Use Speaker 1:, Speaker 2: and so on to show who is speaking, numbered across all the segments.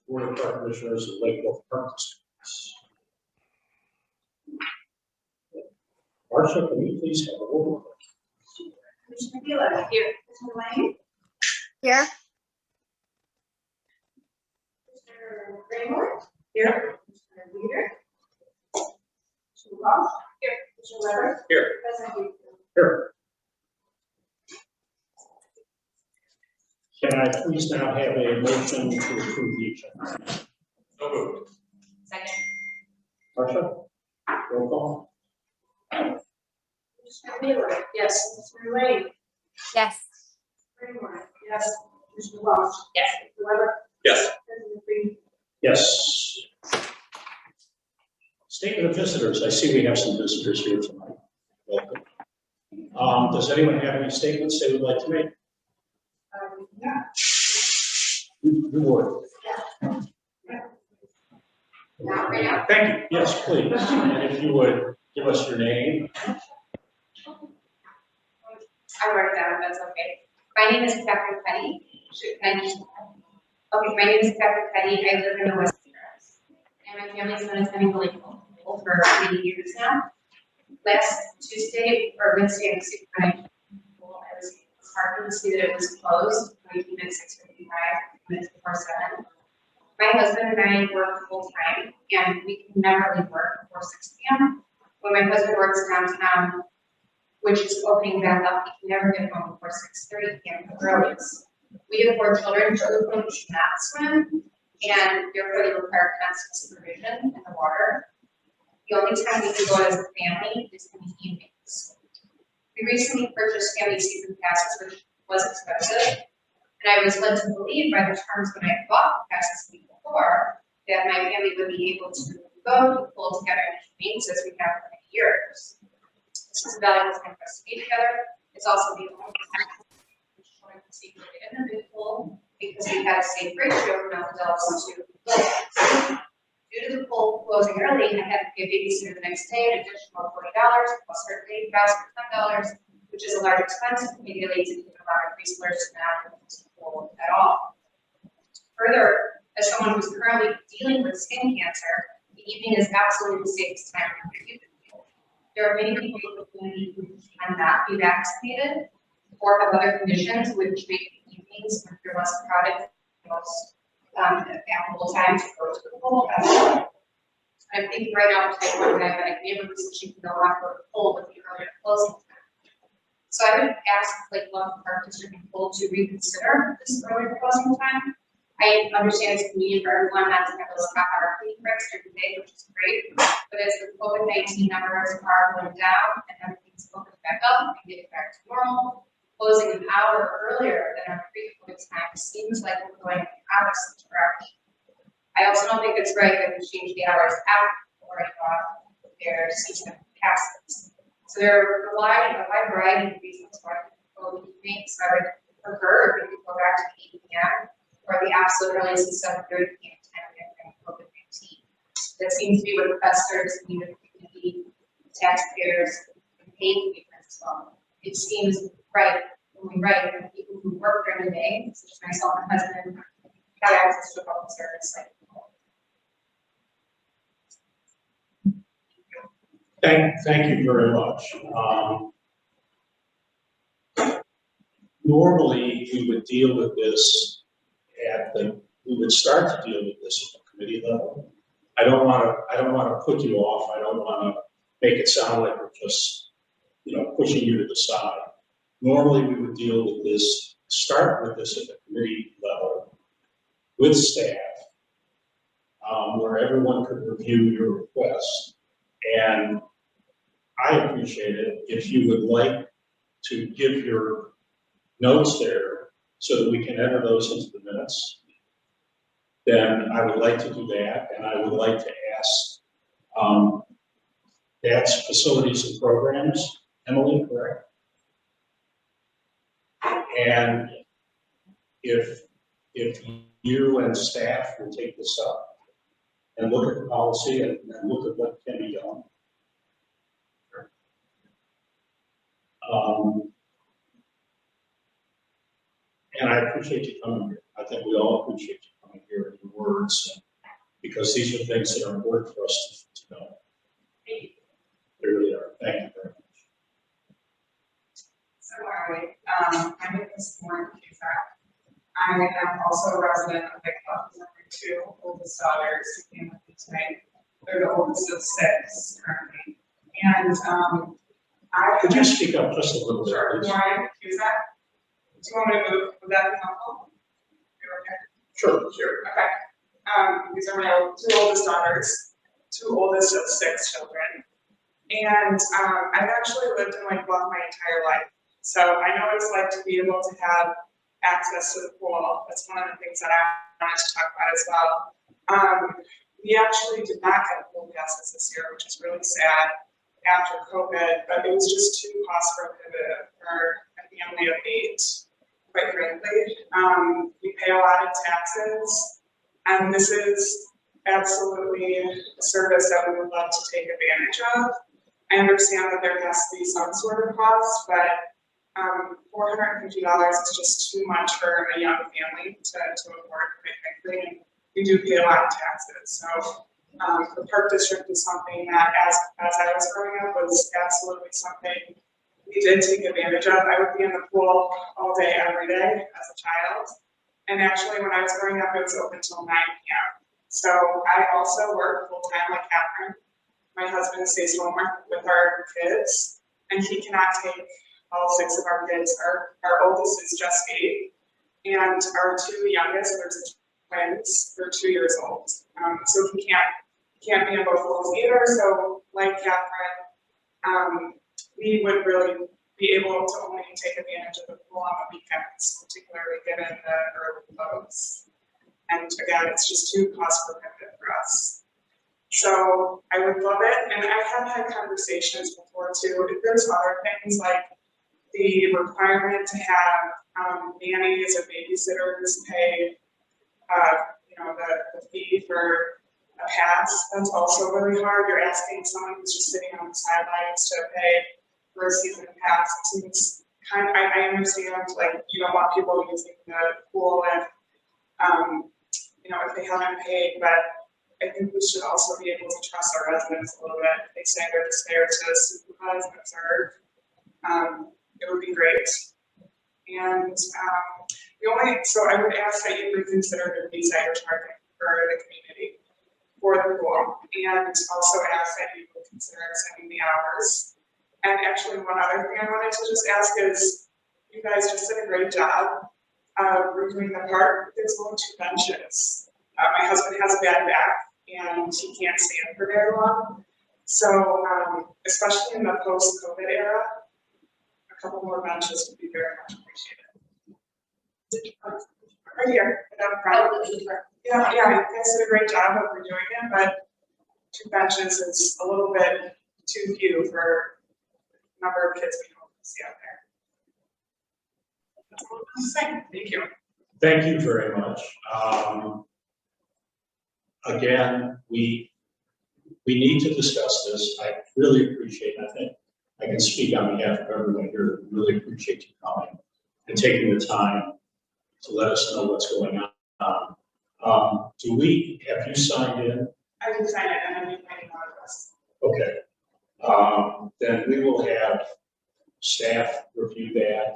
Speaker 1: Board of Park Commissioners of Lake Bluff Park District. Marcia, can you please have a roll call?
Speaker 2: Commissioner Gila. Here. Commissioner Lane.
Speaker 3: Here.
Speaker 2: Commissioner Greenwood. Here. Commissioner Weeder. Commissioner Walsh. Here. Commissioner Weber.
Speaker 1: Here.
Speaker 2: President Weaver.
Speaker 1: Here. Can I please now have a motion to approve the agenda?
Speaker 4: So moved.
Speaker 2: Second.
Speaker 1: Marcia, roll call.
Speaker 2: Commissioner Wheeler. Yes. Commissioner Lane.
Speaker 3: Yes.
Speaker 2: Greenwood. Yes. Commissioner Walsh. Yes. Commissioner Weber.
Speaker 4: Yes.
Speaker 2: President Weaver.
Speaker 1: Yes. Statement of visitors. I see we have some visitors here tonight. Welcome. Does anyone have any statements they would like to make?
Speaker 2: Yeah.
Speaker 1: You would.
Speaker 2: Now, right now.
Speaker 1: Thank you. Yes, please. And if you would give us your name.
Speaker 2: I wrote it down, that's okay. My name is Catherine Petty. Okay, my name is Catherine Petty. I live in the West Coast. And my family's been attending the Lake Pool for 80 years now. Last Tuesday, or Wednesday, I was heartened to see that it was closed. We came at 6:55, minutes before 7. My husband and I work full time, and we can never leave work before 6 p.m. When my husband works downtown, which is opening back up, he can never get home before 6:30 p.m. at the earliest. We have 4 children, 2 of whom cannot swim, and therefore they require constant supervision in the water. The only time we can go as a family is in the evenings. We recently purchased family season passes, which was expensive, and I was led to believe by the terms when I bought the passes before that my family would be able to go to the pool together in evenings as we have for many years. This is a valuable time for us to be together. It's also the only time children can see in the big pool because we had a safe ratio from adults to adults. Due to the pool closing early, I had to pay a babysitter the next day an additional $40 plus her day pass for $10, which is a large expense and may delay to even allow preschoolers to not use the pool at all. Further, as someone who's currently dealing with skin cancer, the evening is absolutely the safest time for you to feel. There are many people in the community who cannot be vaccinated or have other conditions which make the evenings, when you're less crowded, most applicable time to go to the pool. I'm thinking right now to take one diabetic neighbor so she can go out to the pool with the earlier closing time. So I would ask Lake Bluff Park District and pool to reconsider this earlier closing time. I understand it's convenient for everyone not to have those half hour clean breaks during the day, which is great. But as the COVID-19 numbers are going down and everything's opening back up and getting back to normal, closing an hour earlier than our pre-COVID time seems like we're going in the opposite direction. I also don't think it's right that we change the hours after their season passes. So there are a wide variety of reasons why people make. So I would prefer if we could go back to 8 p.m. or the absolute earliest is 7:30 p.m. time during COVID-19. That seems to be what the best service we need of the community, taxpayers, and paying people as well. It seems right when we write that people who work during the day, such as myself and husband, have access to a public service like
Speaker 1: Thank you very much. Normally, we would deal with this we would start to deal with this at the committee level. I don't want to put you off. I don't want to make it sound like we're just, pushing you to the side. Normally, we would deal with this, start with this at the committee level with staff, where everyone could review your request. And I appreciate it if you would like to give your notes there so that we can enter those into the minutes. Then I would like to do that, and I would like to ask, that's facilities and programs, Emily, correct? And if you and staff will take this up and look at the policy and look at what can be done. appreciate you coming here. I think we all appreciate you coming here and your words, because these are things that are important for us to know. They really are. Thank you very much.
Speaker 4: So my name is Lauren Cusack. I am also a resident of Big Bluff, with my two oldest daughters who came with me tonight. They're the oldest of 6 currently. And
Speaker 1: Could you speak up just a little bit?
Speaker 4: Sure,
Speaker 1: Please?
Speaker 4: Lauren Cusack. Do you want me to move? Would that be helpful? You're okay?
Speaker 1: Sure.
Speaker 4: Okay. These are my 2 oldest daughters, 2 oldest of 6 children. And I've actually lived in Lake Bluff my entire life. So I know what it's like to be able to have access to the pool. That's one of the things that I wanted to talk about as well. We actually did not get pool passes this year, which is really sad after COVID, but it was just too cost prohibitive for a family of 8, quite frankly. We pay a lot of taxes, and this is absolutely a service that we would love to take advantage of. I understand that there has to be some sort of cost, but $450 is just too much for a young family to afford, quite frankly. And we do pay a lot of taxes. So the park district is something that, as I was growing up, was absolutely something we did take advantage of. I would be in the pool all day, every day as a child. And actually, when I was growing up, it was open till 9 p.m. So I also work full time like Catherine. My husband stays home with our kids, and he cannot take all 6 of our kids. Our oldest is just 8, and our 2 youngest, there's twins, they're 2 years old. So he can't be in both roles either. So like Catherine, we would really be able to only take advantage of the pool on the weekends, particularly given the early close. And again, it's just too cost prohibitive for us. So I would love it, and I have had conversations before too. There's other things like the requirement to have nannies or babysitters pay, the fee for a pass. That's also really hard. You're asking someone who's just sitting on the sidelines to pay for a season pass. It seems I understand, like, you don't want people using the pool if they haven't paid, but I think we should also be able to trust our residents a little bit. If they say they're just there to supervise and observe, it would be great. And so I would ask that you reconsider the fees that you're charging for the community for the pool, and also ask that you would consider extending the hours. And actually, one other thing I wanted to just ask is, you guys just did a great job redoing the park. There's only 2 benches. My husband has a bad back, and he can't stand for very long. So, especially in the post-COVID era, a couple more benches would be very much appreciated. Right here, up front. Yeah, you guys did a great job of redoing it, but 2 benches is a little bit too few for the number of kids we hope to see out there. That's all I'm saying. Thank you.
Speaker 1: Thank you very much. Again, we need to discuss this. I really appreciate it. I think I can speak on behalf of everyone here. We really appreciate you coming and taking the time to let us know what's going on. Have you signed in?
Speaker 4: I can sign it, and then you can email us.
Speaker 1: Okay. Then we will have staff review that.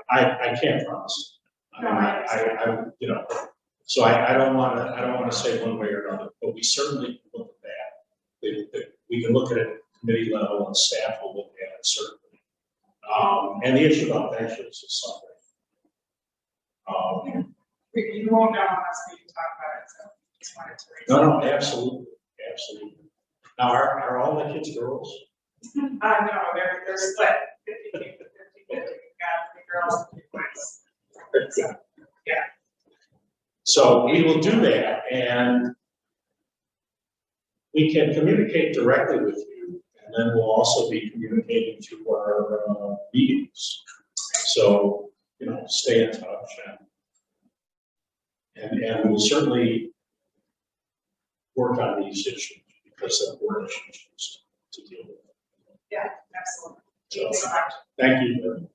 Speaker 1: I can't promise. So I don't want to say one way or another, but we certainly can look at that. We can look at it at committee level, and staff will look at it certainly. And the issue about benches is something.
Speaker 4: You won't know unless we talk about it, so just wanted to raise it.
Speaker 1: No, absolutely. Now, are all the kids girls?
Speaker 4: No, they're split, 50-50. We've got 3 girls and 2 boys. Yeah.
Speaker 1: So we will do that, and we can communicate directly with you, and then we'll also be communicating through our meetings. So, stay in touch, and we'll certainly work on these issues, because they're important issues to deal with.
Speaker 4: Yeah, absolutely. Thank you so much.
Speaker 1: Thank you very much.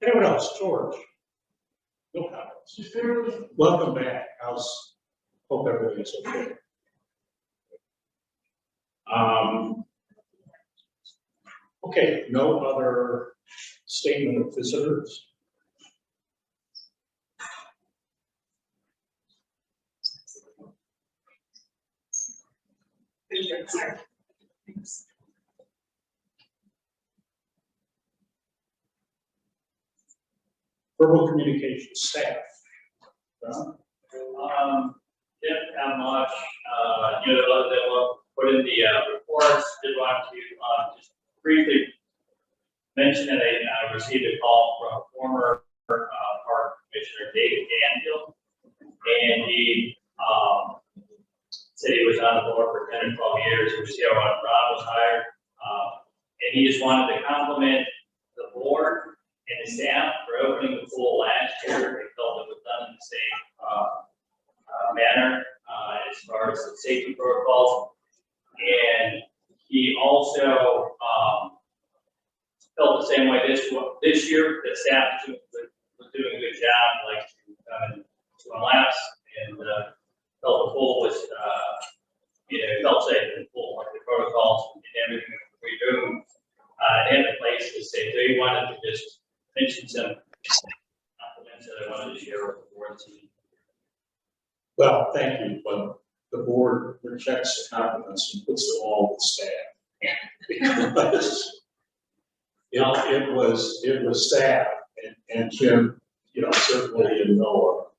Speaker 1: Anyone else? George? No comments. Welcome back. Hope everything is okay. Okay, no other statement of visitors. Verbal communication staff.
Speaker 5: Didn't have much, other than what put in the reports. Did want to just briefly mention that I received a call from former park commissioner David Danfield, and he said he was on the board for 10 or 12 years. It was here when Rob was hired, and he just wanted to compliment the board and the staff for opening the pool last year. He felt it was done in the same manner as far as the safety protocols. And he also felt the same way this year. The staff was doing a good job, like swim laps, and felt the pool was, felt safe in the pool, like the protocols and everything we're doing. They had a place to stay. So he wanted to just mention some compliments that I wanted to share with the board.
Speaker 1: Well, thank you, but the board rejects the compliments and puts them all with staff. Because it was staff and Jim, certainly and Noah.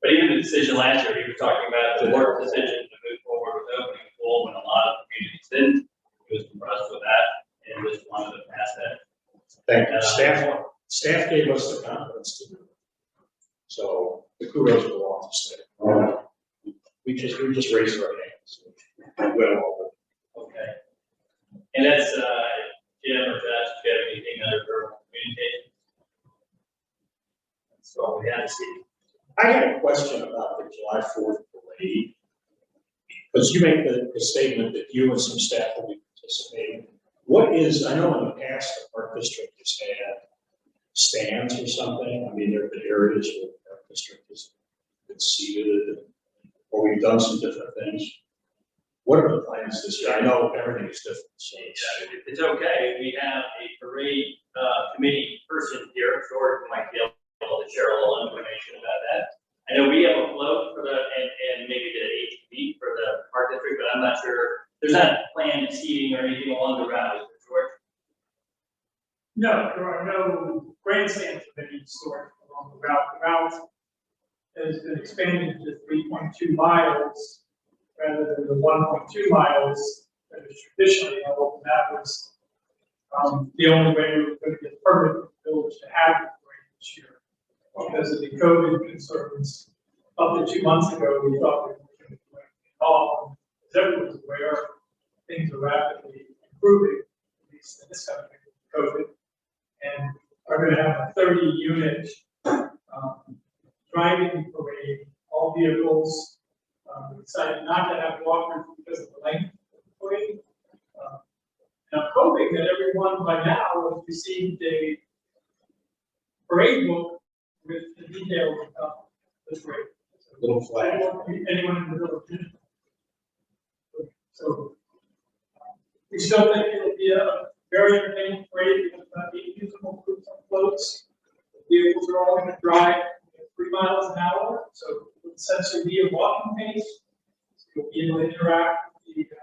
Speaker 5: But even the decision last year, he was talking about the board decision to move forward with opening the pool when a lot of communities didn't. He was impressed with that and just wanted to pass that.
Speaker 1: Thank you. Staff gave us the confidence to do it. So the kudos belong to staff. We just raised our hands. Well,
Speaker 5: okay. And that's Jim or Josh, do you have anything under verbal communication? That's all we had to see.
Speaker 1: I had a question about the July 4th parade. Because you make the statement that you and some staff will be participating. I know in the past the park district has had stands or something. I mean, there have been areas where the park district has been seated, or we've done some different things. What are the plans this year? I know everything is different. So
Speaker 5: it's okay. We have a parade committee person here, George might be able to share a little information about that. I know we have a float for and maybe the ATV for the park district, but I'm not sure. There's not planned seating or anything along the route, is there, George?
Speaker 6: No, there are no grandstands of any sort along the route. The route has been expanded to 3.2 miles rather than the 1.2 miles that is traditionally held. That was the only way we were going to get permit from the village to have the parade this year. Because of the COVID concerns, up to 2 months ago, we thought we were going to do it all. As everyone's aware, things are rapidly improving, at least in this country, with COVID, and are going to have a 30-unit driving parade, all vehicles. We decided not to have walkers because of the length of the parade. And I'm hoping that everyone by now has received a parade book with the details of the parade.
Speaker 1: little flag.
Speaker 6: Anyone in the village. So we still think it'll be a very entertaining parade. We have about 8 musical groups on floats. The vehicles are all going to drive 3 miles an hour, so with essentially be a walking pace. So you'll be able to interact with the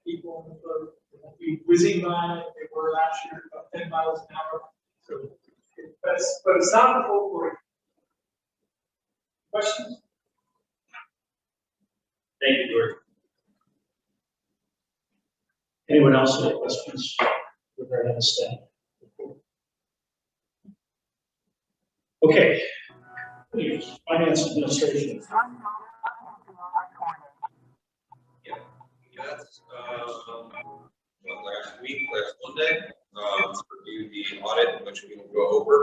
Speaker 6: people on the float. They won't be whizzing by like they were last year, about 10 miles an hour. So, but it's not the whole parade. Questions?
Speaker 5: Thank you, George.
Speaker 1: Anyone else have questions regarding the staff? Okay. Please, finance administration.
Speaker 7: Yes, last Monday, reviewed the audit, which we will go over.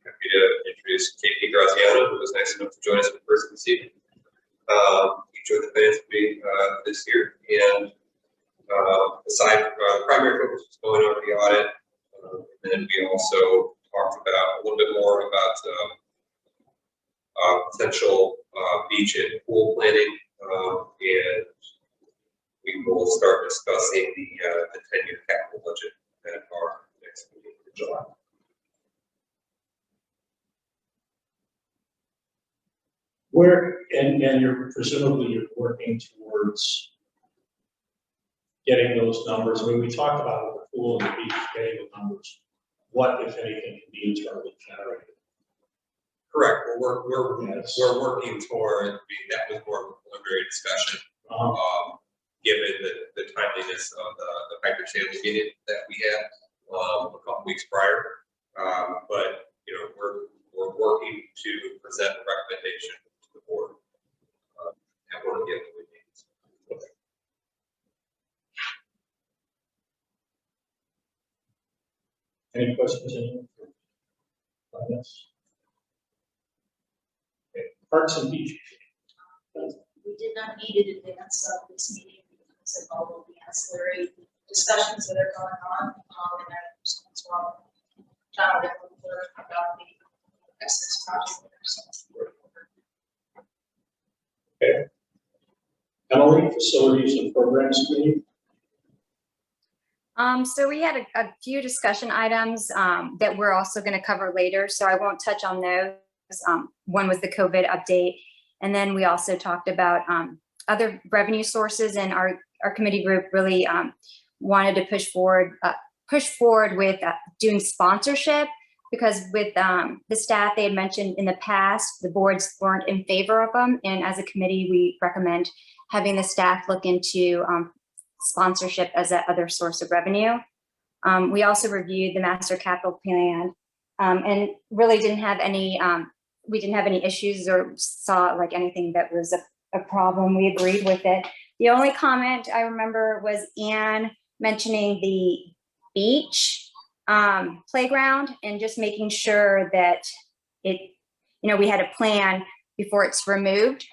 Speaker 7: Happy to introduce Katie Graziano, who was nice enough to join us in person this evening. He joined the finance committee this year, and aside from the primary focus was going over the audit, And then we also talked about a little bit more about potential beach and pool planning, and we will start discussing the 10-year capital budget at our next meeting in July.
Speaker 1: And you're presumably working towards getting those numbers. I mean, we talked about the pool and the beach, getting the numbers. What, if anything, can be internally generated?
Speaker 7: Correct. We're
Speaker 1: Yes.
Speaker 7: working toward, that was more of a preliminary discussion, given the timeliness of the Piper Sandler meeting that we had a couple weeks prior. But you know, we're working to present a recommendation to the board at one of the other meetings.
Speaker 1: Any questions? On this? Okay. Parks and beaches.
Speaker 8: We did not need it in advance of this meeting because of all of the ancillary discussions that are going on. And I understand as well, Jonathan, about the excess project.
Speaker 1: Okay. Emily, facilities and programs committee.
Speaker 3: So we had a few discussion items that we're also going to cover later, so I won't touch on those. One was the COVID update, and then we also talked about other revenue sources, and our committee group really wanted to push forward with doing sponsorship, because with the staff, they had mentioned in the past, the boards weren't in favor of them, and as a committee, we recommend having the staff look into sponsorship as that other source of revenue. We also reviewed the master capital plan and really didn't have any, we didn't have any issues or saw like anything that was a problem. We agreed with it. The only comment I remember was Anne mentioning the beach playground and just making sure that we had a plan before it's removed.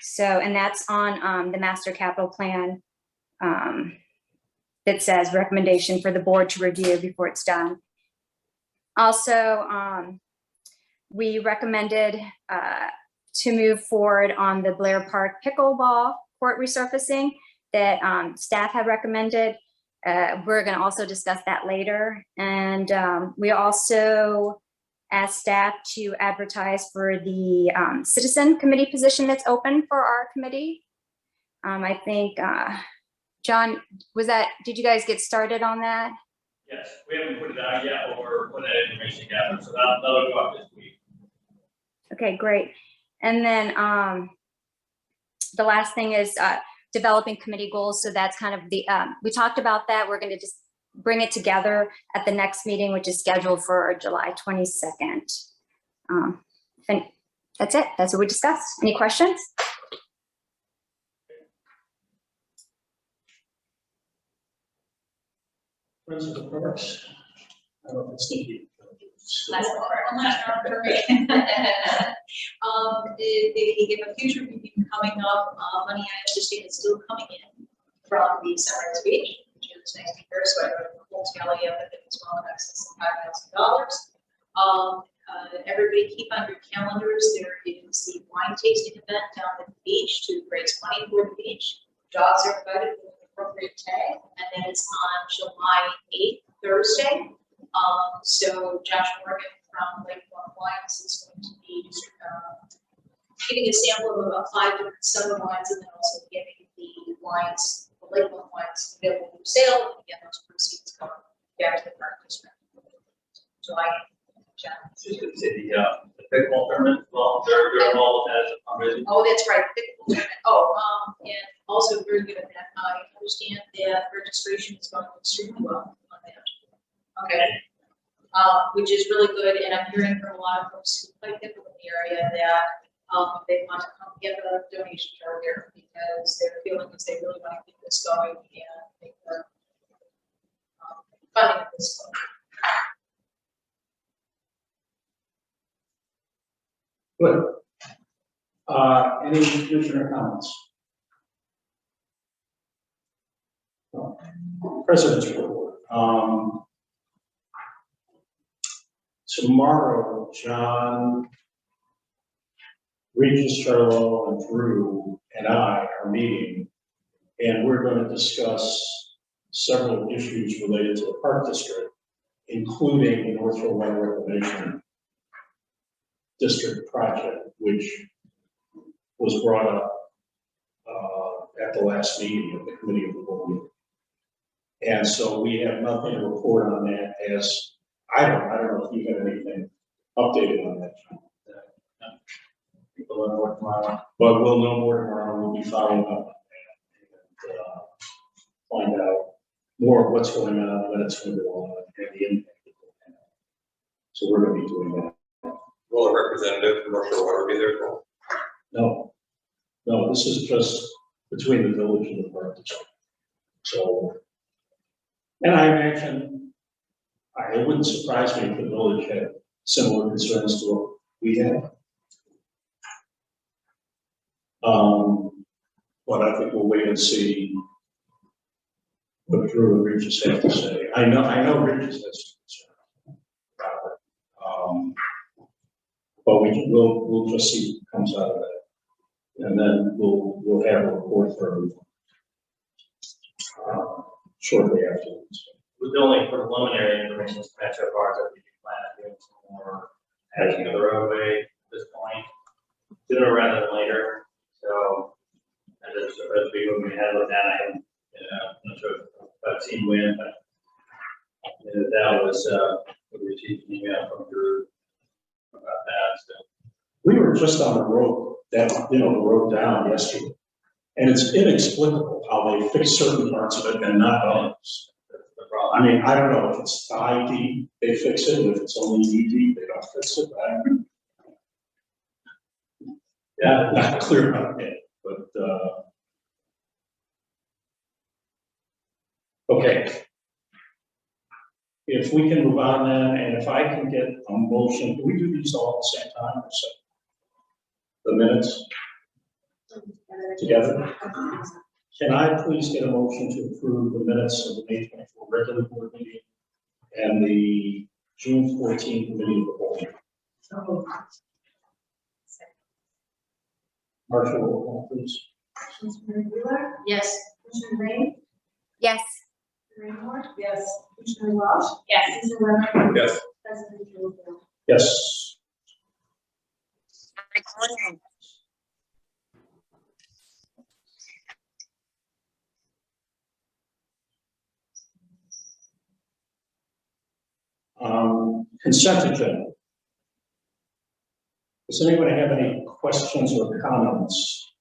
Speaker 3: So, and that's on the master capital plan that says recommendation for the board to review before it's done. Also, we recommended to move forward on the Blair Park pickleball court resurfacing that staff had recommended. We're going to also discuss that later. And we also asked staff to advertise for the citizen committee position that's open for our committee. I think, John, did you guys get started on that?
Speaker 5: Yes, we haven't put it out yet, but we're putting that information together, so that'll go out this week.
Speaker 3: Okay, great. And then the last thing is developing committee goals. So that's kind of the, we talked about that. We're going to just bring it together at the next meeting, which is scheduled for July 22nd. And that's it. That's what we discussed. Any questions?
Speaker 1: Friends of the Parks. I don't know if it's Nikki.
Speaker 8: Last round for me. They have a future meeting coming up. Money I understand is still coming in from the Sunrise Beach, which is next week, so I wrote the whole tally of it as well in excess of $5,000. Everybody keep on your calendars. There is the wine tasting event down at the beach to raise money for the beach. Dogs are invited with an appropriate tag, and then it's on July 8th, Thursday. So Josh Morgan from Lake Bluff Wines is going to be giving a sample of about 5 different summer wines, and then also giving the wines, the Lake Bluff wines, available for sale, and again, those proceeds come back to the park district. July 8th, John.
Speaker 5: The pickleball tournament, well, they're involved as a fundraising.
Speaker 8: Oh, that's right, pickleball tournament. Oh, and also very good at that. I understand that registration is going extremely well on that. Okay. Which is really good, and I'm hearing from a lot of folks who play pickle in the area that they want to come get a donation jar here because they're feeling as they really want to keep this going and make the funding of this going.
Speaker 1: Good. Any commissioner comments? President's report. tomorrow, John, Regis, Charlo, and Drew and I are meeting, and we're going to discuss several issues related to the Park District, including the Northfield Water Reclamation District project, which was brought up at the last meeting of the committee of the whole. And so we have nothing to report on that, as I don't know if you have anything updated on that, John.
Speaker 5: People will know what tomorrow.
Speaker 1: But we'll know more tomorrow. We'll be following up on that and find out more of what's going on, when it's going to go on, and the impact it will have. So we're going to be doing that.
Speaker 7: Will a representative from North Shore Water be there as well?
Speaker 1: No, this is just between the village and the park district. So, and I imagine, it wouldn't surprise me if the village had similar concerns to what we have. But I think we'll wait and see what Drew and Regis have to say. I know Regis has some concern about it. But we'll just see what comes out of that. And then we'll have a report for everyone shortly afterwards.
Speaker 5: With the only preliminary information to match up ours, that we can plan on doing some more patching of the roadway at this point, sooner rather than later. So, as we move ahead with that, I'm not sure if I've seen when, but that was, we received an email from Drew about that, so.
Speaker 1: We were just on the road, the road down yesterday. And it's inexplicable how they fix certain parts of it and not others.
Speaker 5: That's the problem.
Speaker 1: I mean, I don't know if it's thigh deep, they fix it, if it's only knee deep, they don't fix it. Yeah, not clear about it, but, okay. If we can move on then, and if I can get a motion, do we do these all at the same time or so? The minutes together? Can I please get a motion to approve the minutes of the May 24 regular board meeting and the June 14 committee of the whole? Marshall, roll call, please.
Speaker 2: Commissioner Wheeler?
Speaker 8: Yes.
Speaker 2: Commissioner Ray?
Speaker 3: Yes.
Speaker 2: Raymore? Yes. Commissioner Welch?
Speaker 8: Yes.
Speaker 2: Commissioner Webber?
Speaker 7: Yes.
Speaker 2: President Littlefield?
Speaker 1: Yes. Consent agenda. Does anybody have any questions or comments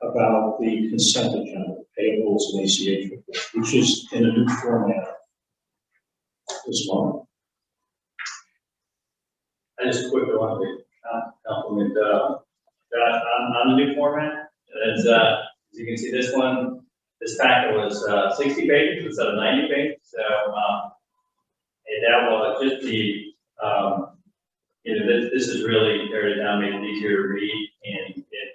Speaker 1: about the consent agenda, payables and ACH report, which is in a new format this month?
Speaker 5: I just quickly wanted to compliment Josh on the new format. As you can see, this packet was 60 pages instead of 90 pages. So, and that was just the, this is really pared it down, made it easier to read, and it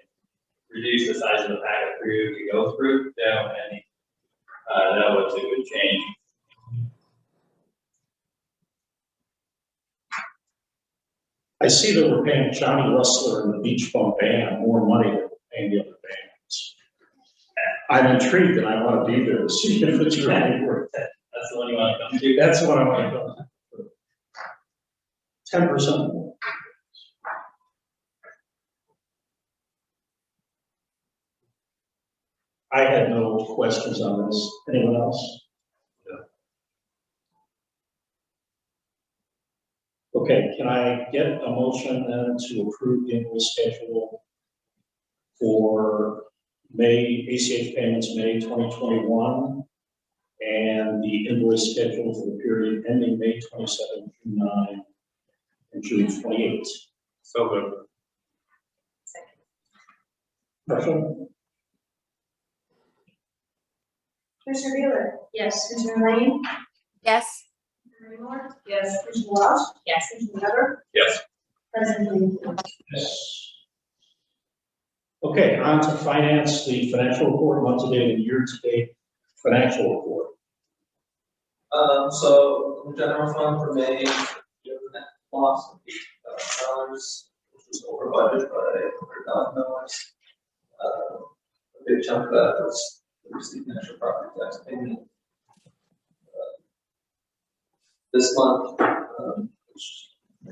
Speaker 5: reduced the size of the packet for you to go through. So, and that was a good change.
Speaker 1: I see that we're paying Johnny Rustler and the Beach Bum Band more money than we're paying the other bands. I'm intrigued and I want to be there to see if it's really worth it.
Speaker 5: That's the one you want to come to.
Speaker 1: That's what I want to do. 10% more. I had no questions on this. Anyone else? Okay, can I get a motion then to approve the invoice schedule for ACH payments May 2021 and the invoice schedule for the period ending May 27, June 9, and June 28?
Speaker 7: So moved.
Speaker 1: Marshall?
Speaker 2: Commissioner Wheeler?
Speaker 8: Yes.
Speaker 2: Commissioner Lane?
Speaker 3: Yes.
Speaker 2: Raymore? Yes. Commissioner Welch?
Speaker 8: Yes.
Speaker 2: Commissioner Webber?
Speaker 7: Yes.
Speaker 2: President Littlefield?
Speaker 1: Yes. Okay, on to finance, the financial report, month-to-date and year-to-date financial report.
Speaker 9: So the general fund for May loss of $8,000, which was over budget by $100,000. A big chunk of that was the received national property tax payment. This month, which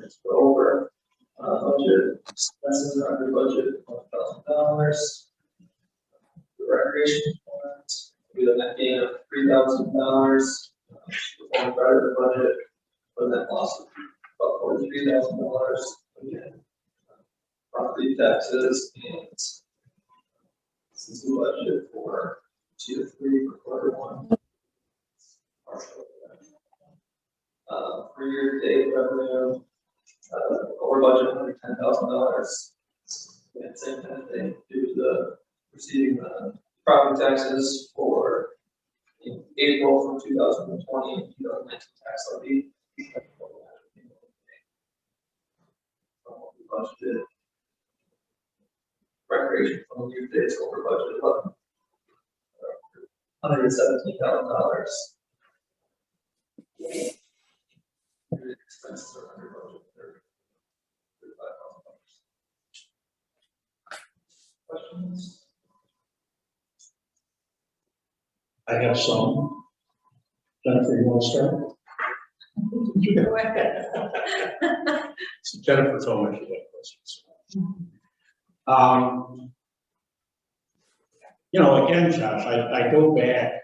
Speaker 9: is over, budget, expenses are under budget, $1,000. The recreation fund, we have a net gain of $3,000. Performed better than budget, for that loss of about $43,000. Again, property taxes and this is the budget for tier 3 for quarter 1. Partial. For year-to-date revenue, over budget $110,000. And same kind of thing due to the receiving the property taxes for in April from 2020 and 2019 tax levy. Budgeted recreation fund year-to-date is over budget $117,000. Expenses are under budget $35,000. Questions?
Speaker 1: I have some. Jennifer, you want to start? So Jennifer told me she had questions. You know, again, Josh, I go back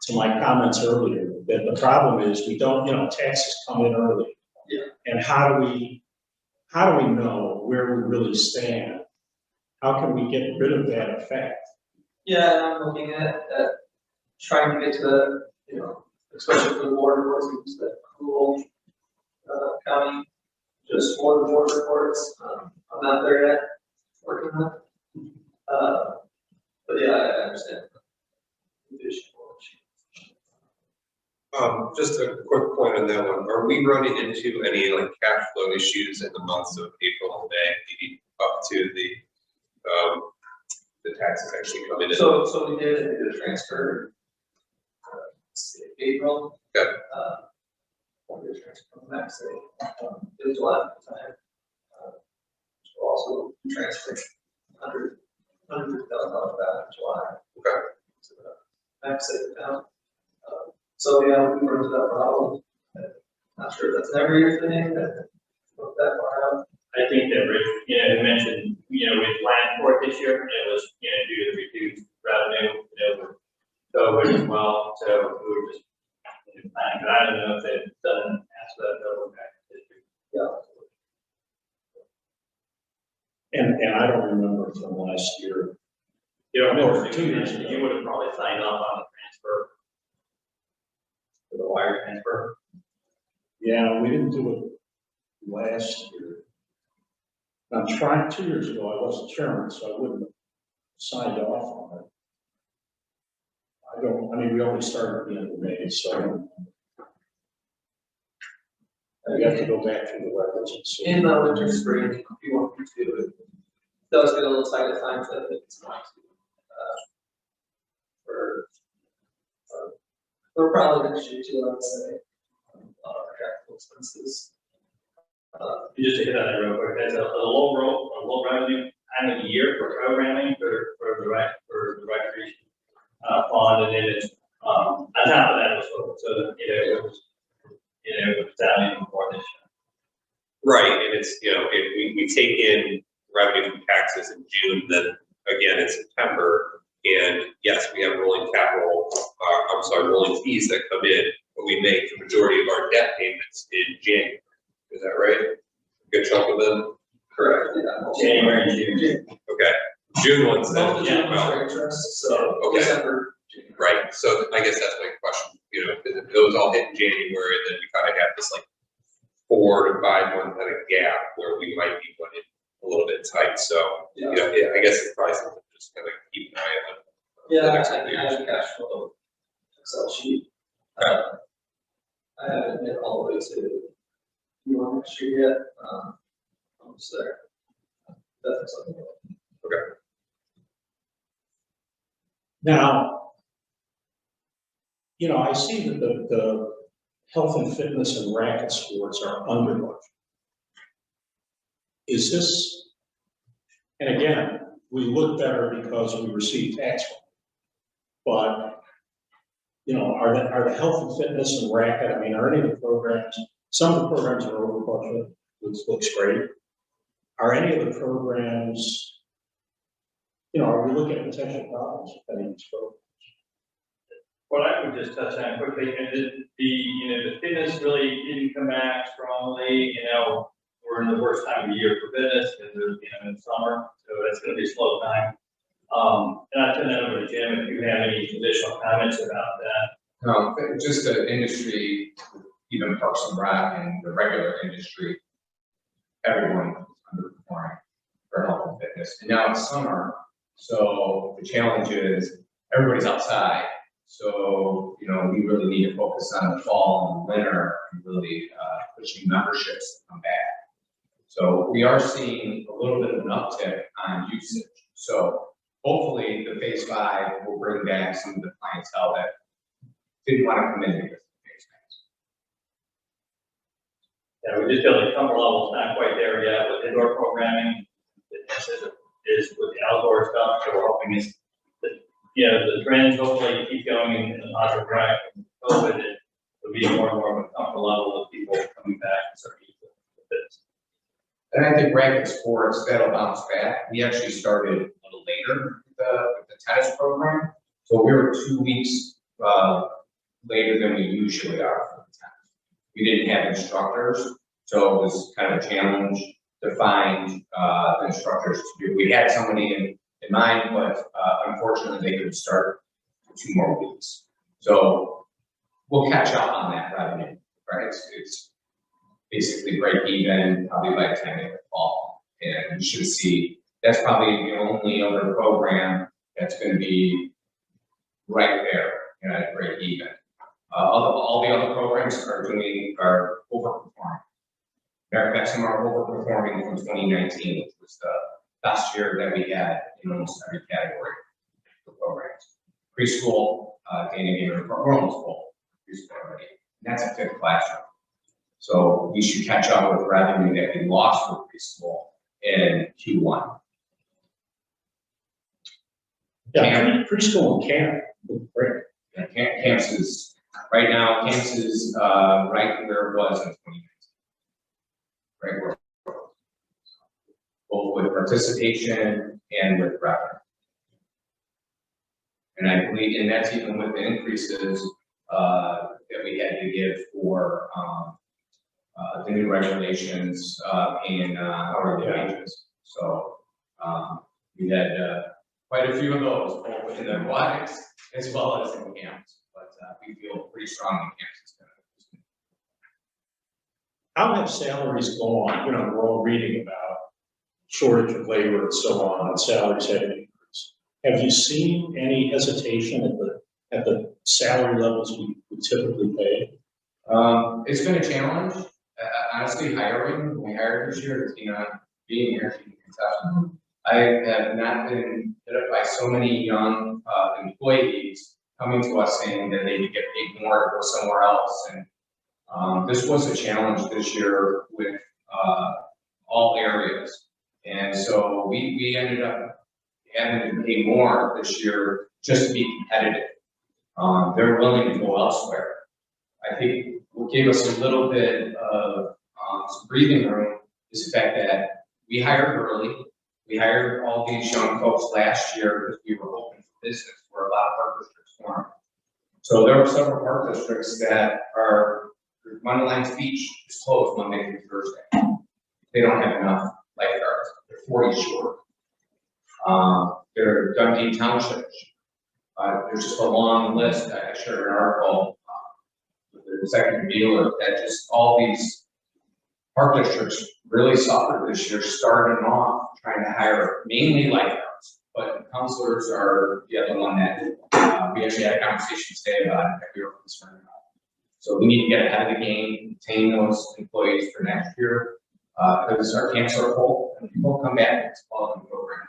Speaker 1: to my comments earlier that the problem is we don't, you know, taxes come in early.
Speaker 9: Yeah.
Speaker 1: And how do we know where we really stand? How can we get rid of that effect?
Speaker 9: Yeah, I'm looking at trying to get to the, you know, especially for the board reports, use that cool county just for the board reports. I'm not there yet, working on it. But yeah, I understand the issue.
Speaker 7: Just a quick point on that one. Are we running into any like cash flow issues in the months of April and May, leading up to the taxes actually coming in?
Speaker 9: So we did a transfer. April.
Speaker 7: Okay.
Speaker 9: One year transfer from the next day. It was July at the time. We'll also transfer $100,000 back in July.
Speaker 7: Okay.
Speaker 9: So the next day account. So yeah, we run into that problem. Not sure if that's an every year thing, that far out.
Speaker 5: I think that Rich, you know, mentioned, you know, we planned for it this year, and it was, you know, due to reduced revenue, you know, with COVID as well, so we were just, you know, planning, but I don't know if they've done, ask that double back this year.
Speaker 9: Yeah.
Speaker 1: And I don't remember from last year.
Speaker 5: You know,
Speaker 1: No,
Speaker 5: or
Speaker 1: 2 years ago.
Speaker 5: you would have probably signed off on the transfer. For the wire transfer.
Speaker 1: Yeah, we didn't do it last year. I'm trying, 2 years ago, I wasn't chairman, so I wouldn't have signed off on it. I mean, we only started at the end of May, so we have to go back to the records and see.
Speaker 9: In the winter, spring, if you want me to, it does get a little tight at times, I think it's not to. For probably next year too, I would say. Our capital expenses.
Speaker 5: You just hit on that real quick, that's a low revenue time of the year for programming for the recreation fund, and then it's, on top of that, so, you know, it was down even more this year.
Speaker 7: Right, and it's, you know, if we take in revenue from taxes in June, then again in September, and yes, we have rolling capital, rolling fees that come in, but we make the majority of our debt payments in January. Is that right? Good chunk of them?
Speaker 9: Correct, yeah.
Speaker 5: January and June.
Speaker 7: Okay, June ones then,
Speaker 9: Most of
Speaker 7: yeah,
Speaker 9: the
Speaker 7: well,
Speaker 9: interest, so
Speaker 7: Okay.
Speaker 9: December. January.
Speaker 7: right, so I guess that's my question, you know, if those all hit in January, then we kind of have this like 4 to 5 month kind of gap where we might be running a little bit tight, so,
Speaker 9: Yeah.
Speaker 7: you know, yeah, I guess it's probably something to just kind of keep an eye on.
Speaker 9: Yeah,
Speaker 7: the
Speaker 9: I
Speaker 7: next couple of years.
Speaker 9: have a cash flow Excel sheet. I haven't been all the way to next year yet, almost there. That's something.
Speaker 7: Okay.
Speaker 1: Now, you know, I see that the health and fitness and racket sports are under budget. is this, and again, we look better because we receive tax money. But, you know, are the health and fitness and racket, I mean, are any of the programs, some of the programs are over budget, which looks great. Are any of the programs, you know, are we looking at potential problems with any of these programs?
Speaker 5: What I would just touch on quickly, and the fitness really didn't come back strongly, we're in the worst time of the year for fitness, because there's, in summer, so that's gonna be a slow time. And I turn that over to Jim, if you have any additional comments about that.
Speaker 10: Just the industry, even Parks and Rec and the regular industry, everyone is underperforming for health and fitness. And now it's summer, so the challenge is everybody's outside. So, we really need to focus on the fall and winter and really pushing memberships to come back. So we are seeing a little bit of an uptick on usage. So hopefully the phase 5 will bring back some of the clientele that didn't want to come in because of the phase 5.
Speaker 5: Yeah, we just feel like comfort level's not quite there yet with indoor programming. Is with the outdoor stuff, so we're hoping is that, the trends hopefully keep going in the positive direction. COVID, it will be more and more of a comfort level of people coming back and starting to use this.
Speaker 10: And I think racket sports, that'll bounce back. We actually started a little later with the tennis program. So we were 2 weeks later than we usually are for the tennis. We didn't have instructors, so it was kind of a challenge to find the instructors to do. We had somebody in mind, but unfortunately they could start 2 more weeks. So we'll catch up on that revenue, right? It's basically break even probably by the time of the fall. And you should see, that's probably the only other program that's going to be right there at break even. All the other programs are overperforming. Some are overperforming from 2019, which was the best year that we had in almost every category for programs. Preschool, we're almost full preschool already. And that's a 5th classroom. So we should catch up with revenue that we lost for preschool in Q1.
Speaker 1: Yeah, preschool and camp, great.
Speaker 10: Camps is, right now, camps is right where it was in 2019. Right where it was. Both with participation and with revenue. And I believe, and that's even with the increases that we had to give for the new regulations and hourly wages. So we had quite a few of those, both in the aquatics as well as in camps. But we feel pretty strong in camps.
Speaker 1: How have salaries gone? We're all reading about shortage of labor and so on, and salaries have increased. Have you seen any hesitation at the salary levels we typically pay?
Speaker 10: It's been a challenge. Honestly, hiring, we hired this year, being here, I have not been hit up by so many young employees coming to us saying that they could get paid more to go somewhere else. And this was a challenge this year with all areas. And so we ended up having to pay more this year just to be competitive. They're willing to go elsewhere. I think what gave us a little bit of some breathing room is the fact that we hired early. We hired all these young folks last year because we were hoping for business where a lot of park districts weren't. So there were several park districts that are, Mountain Beach is closed Monday through Thursday. They don't have enough lifeguards. They're 40 short. They're Dundee Township. There's just a long list. I shared an article with the executive dealer that just all these park districts really suffered this year, starting off trying to hire mainly lifeguards, but counselors are the other one that we actually had a conversation today about it that we were concerned about. So we need to get ahead of the game, retain those employees for next year, because our camps are full and people come back. It's a quality program.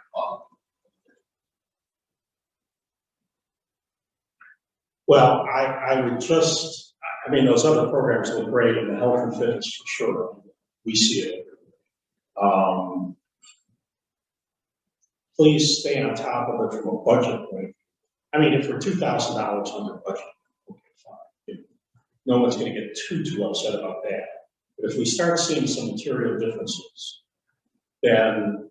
Speaker 1: Well, I would just, those other programs look great in the health and fitness for sure. We see it. Please stay on top of it from a budget point. I mean, if we're $2,000 under budget, okay, fine. No one's gonna get too upset about that. But if we start seeing some material differences, then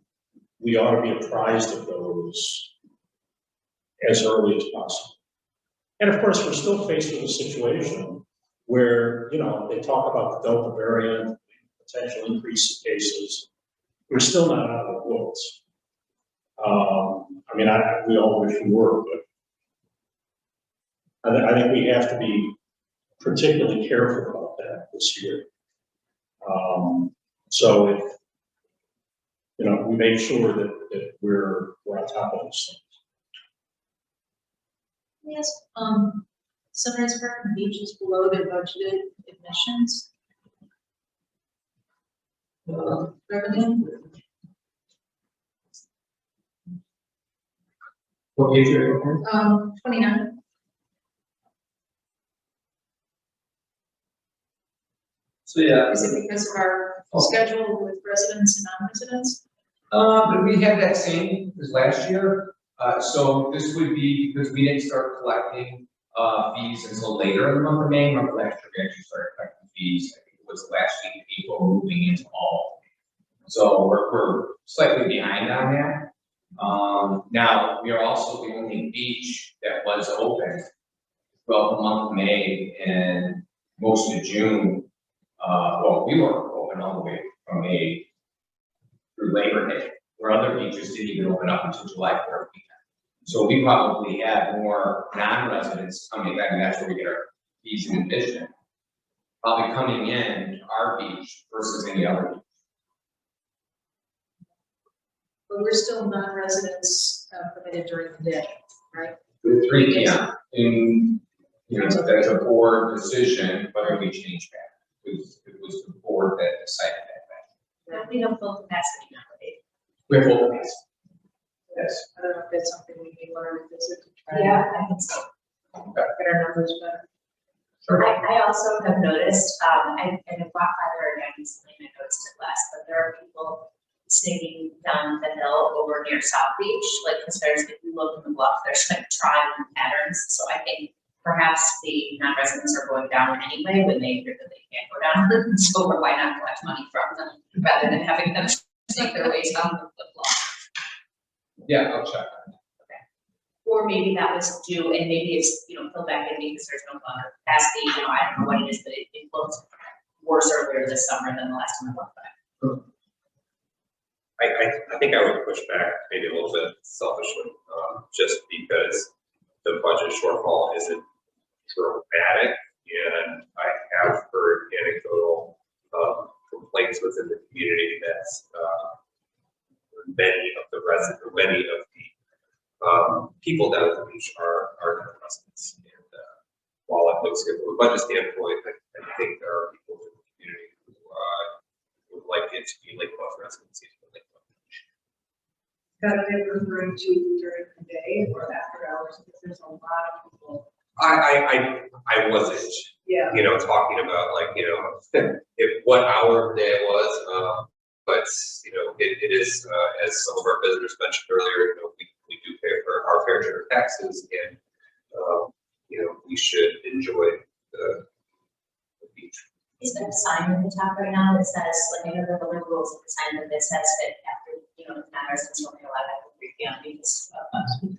Speaker 1: we ought to be apprised of those as early as possible. And of course, we're still faced with a situation where, you know, they talk about the Delta variant, potential increase in cases. We're still not out of the woods. I mean, we all wish we were, but I think we have to be particularly careful about that this year. So if, you know, we make sure that we're on top of this thing.
Speaker 8: Yes, Sunrise Park and Beach is below their budgeted admissions. Revenue.
Speaker 10: What page are you looking at?
Speaker 8: 29.
Speaker 9: So yeah,
Speaker 8: Is it because of our schedule with residents and non-residents?
Speaker 10: But we had that same as last year. So this would be because we didn't start collecting fees until later in the month of May. Remember last year we actually started collecting fees. I think it was last week of April moving into fall. So we're slightly behind on that. Now we are also the only beach that was open throughout the month of May and most of June. Well, we were open all the way from May through Labor Day, where other beaches didn't even open up until July 4th weekend. So we probably had more non-residents coming, I mean, that's where we get our fees in addition, probably coming in to our beach versus any other beach.
Speaker 8: But we're still non-residents permitted during the day, right?
Speaker 10: With 3 p.m. And, you know, that's a board decision, whether we change that. It was the board that decided that.
Speaker 8: We don't full capacity nowadays.
Speaker 10: We have full capacity. Yes.
Speaker 8: I don't know if that's something we may want to revisit to try.
Speaker 2: Yeah, I think so.
Speaker 8: Get our numbers better.
Speaker 10: Sure.
Speaker 2: I also have noticed, I have walked by there again recently, and I noticed it less, but there are people sneaking down the hill over near South Beach, like, because there's, if you look in the bluff, there's like tribal patterns, so I think perhaps the non-residents are going down anyway when they hear that they can't go down, so why not collect money from them, rather than having them sneak their ways down the bluff.
Speaker 10: Yeah, I'll check.
Speaker 2: Or maybe that was due, and maybe it's, you know, filled back in because there's no longer capacity, you know, I don't know what it is, but it looked worse earlier this summer than the last time I walked by.
Speaker 7: I think I would push back maybe a little bit selfishly, just because the budget shortfall isn't dramatic, and I have heard anecdotal complaints within the community that many of the people down at the beach are non-residents. And while it looks good from a budget standpoint, I think there are people in the community who would like it to be Lake Bluff residency.
Speaker 8: Got it referring to during the day or after hours, because there's a lot of people.
Speaker 7: I wasn't,
Speaker 8: Yeah.
Speaker 7: you know, talking about like, you know, if what hour of the day it was, but, you know, it is, as some of our visitors mentioned earlier, you know, we do pay for our fair share of taxes, and, you know, we should enjoy the beach.
Speaker 2: Is there a sign at the top right now that says, like, I know there are other rules of the sign that says that after, you know, non-residents only allowed after 3 p.m. because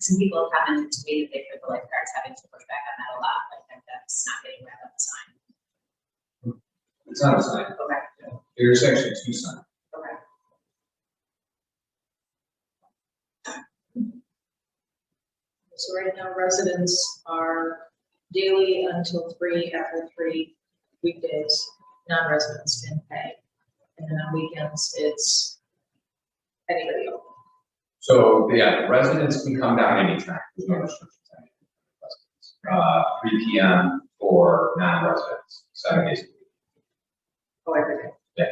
Speaker 2: some people have commented to me that they feel the lifeguards having to push back on that a lot, like that's not getting rid of the sign.
Speaker 10: It's not a sign.
Speaker 2: Okay.
Speaker 10: There's actually 2 signs.
Speaker 2: Okay.
Speaker 8: So right now residents are daily until 3, after 3 weekdays, non-residents can pay. And then on weekends, it's anybody open.
Speaker 10: So, yeah, residents can come down anytime. There's no restrictions on residents. 3 p.m. for non-residents, 7 days a week.
Speaker 8: Oh, every day.
Speaker 10: Yeah.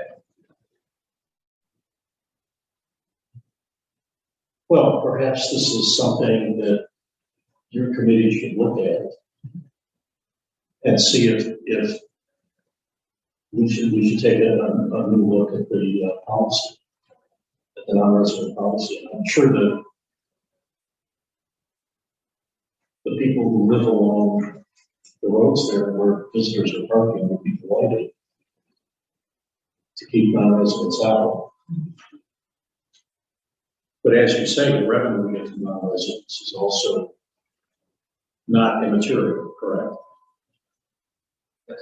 Speaker 1: Well, perhaps this is something that your committee should look at and see if we should take a new look at the policy. the non-resident policy. I'm sure that the people who live along the roads there where visitors are parking would be delighted to keep non-residents out. But as you say, the revenue we get from non-residents is also not immaterial, correct?
Speaker 9: Yes.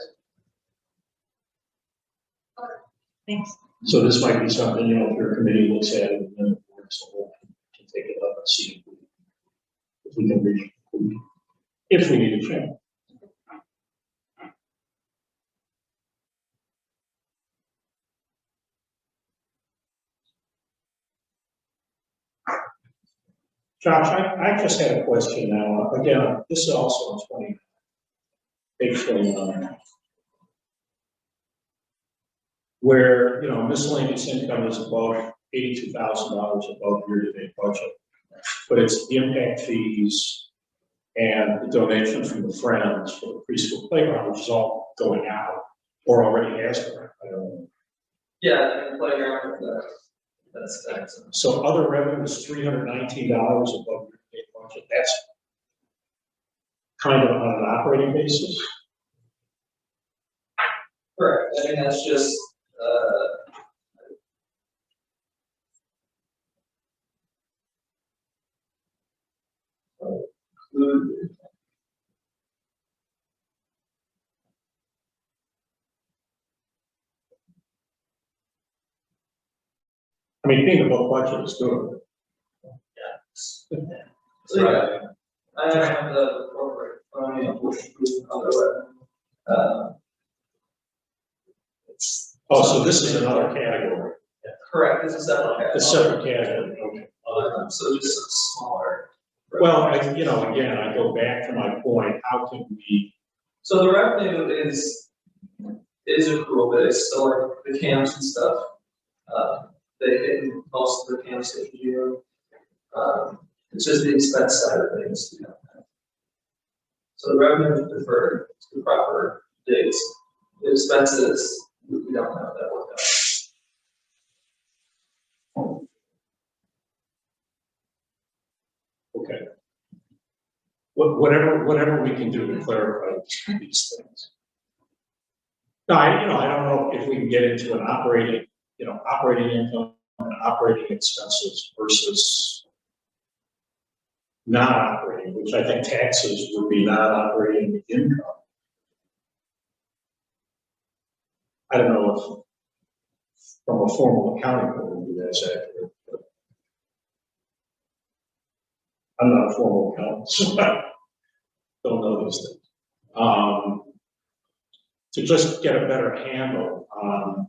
Speaker 8: Thanks.
Speaker 1: So this might be something, you know, if your committee looks at it, and then the board as a whole can take it up and see if we can reach a conclusion, if we need to change. Josh, I just had a question now. Again, this is also on page 29. Where, you know, miscellaneous income is above $82,000 above year-to-date budget. But it's the impact fees and the donation from the Friends for the preschool playground, which is all going out or already has been. I don't know.
Speaker 9: Yeah, the playground, that's excellent.
Speaker 1: So other revenue is $319 above year-to-date budget. That's kind of on an operating basis.
Speaker 9: Correct, I mean, that's just, include.
Speaker 1: I mean, being above budget is good.
Speaker 9: So yeah, I have the corporate, which is other way. It's.
Speaker 1: Oh, so this is another category.
Speaker 9: Correct, it's a separate category.
Speaker 1: A separate category, okay.
Speaker 9: So just a smaller.
Speaker 1: Well, you know, again, I go back to my point, how can we,
Speaker 9: So the revenue is accrual based, so like the camps and stuff, they hit most of the camps that you do. It's just the expense side of things. You know. So the revenue is deferred to the proper dates. The expenses, we don't have that worked out.
Speaker 1: okay. Whatever we can do to clarify these things. No, I don't know if we can get into an operating income and operating expenses versus non-operating, which I think taxes would be non-operating income. I don't know if from a formal accounting point of view that's accurate, but I'm not a formal accountant, so I don't know these things. To just get a better handle on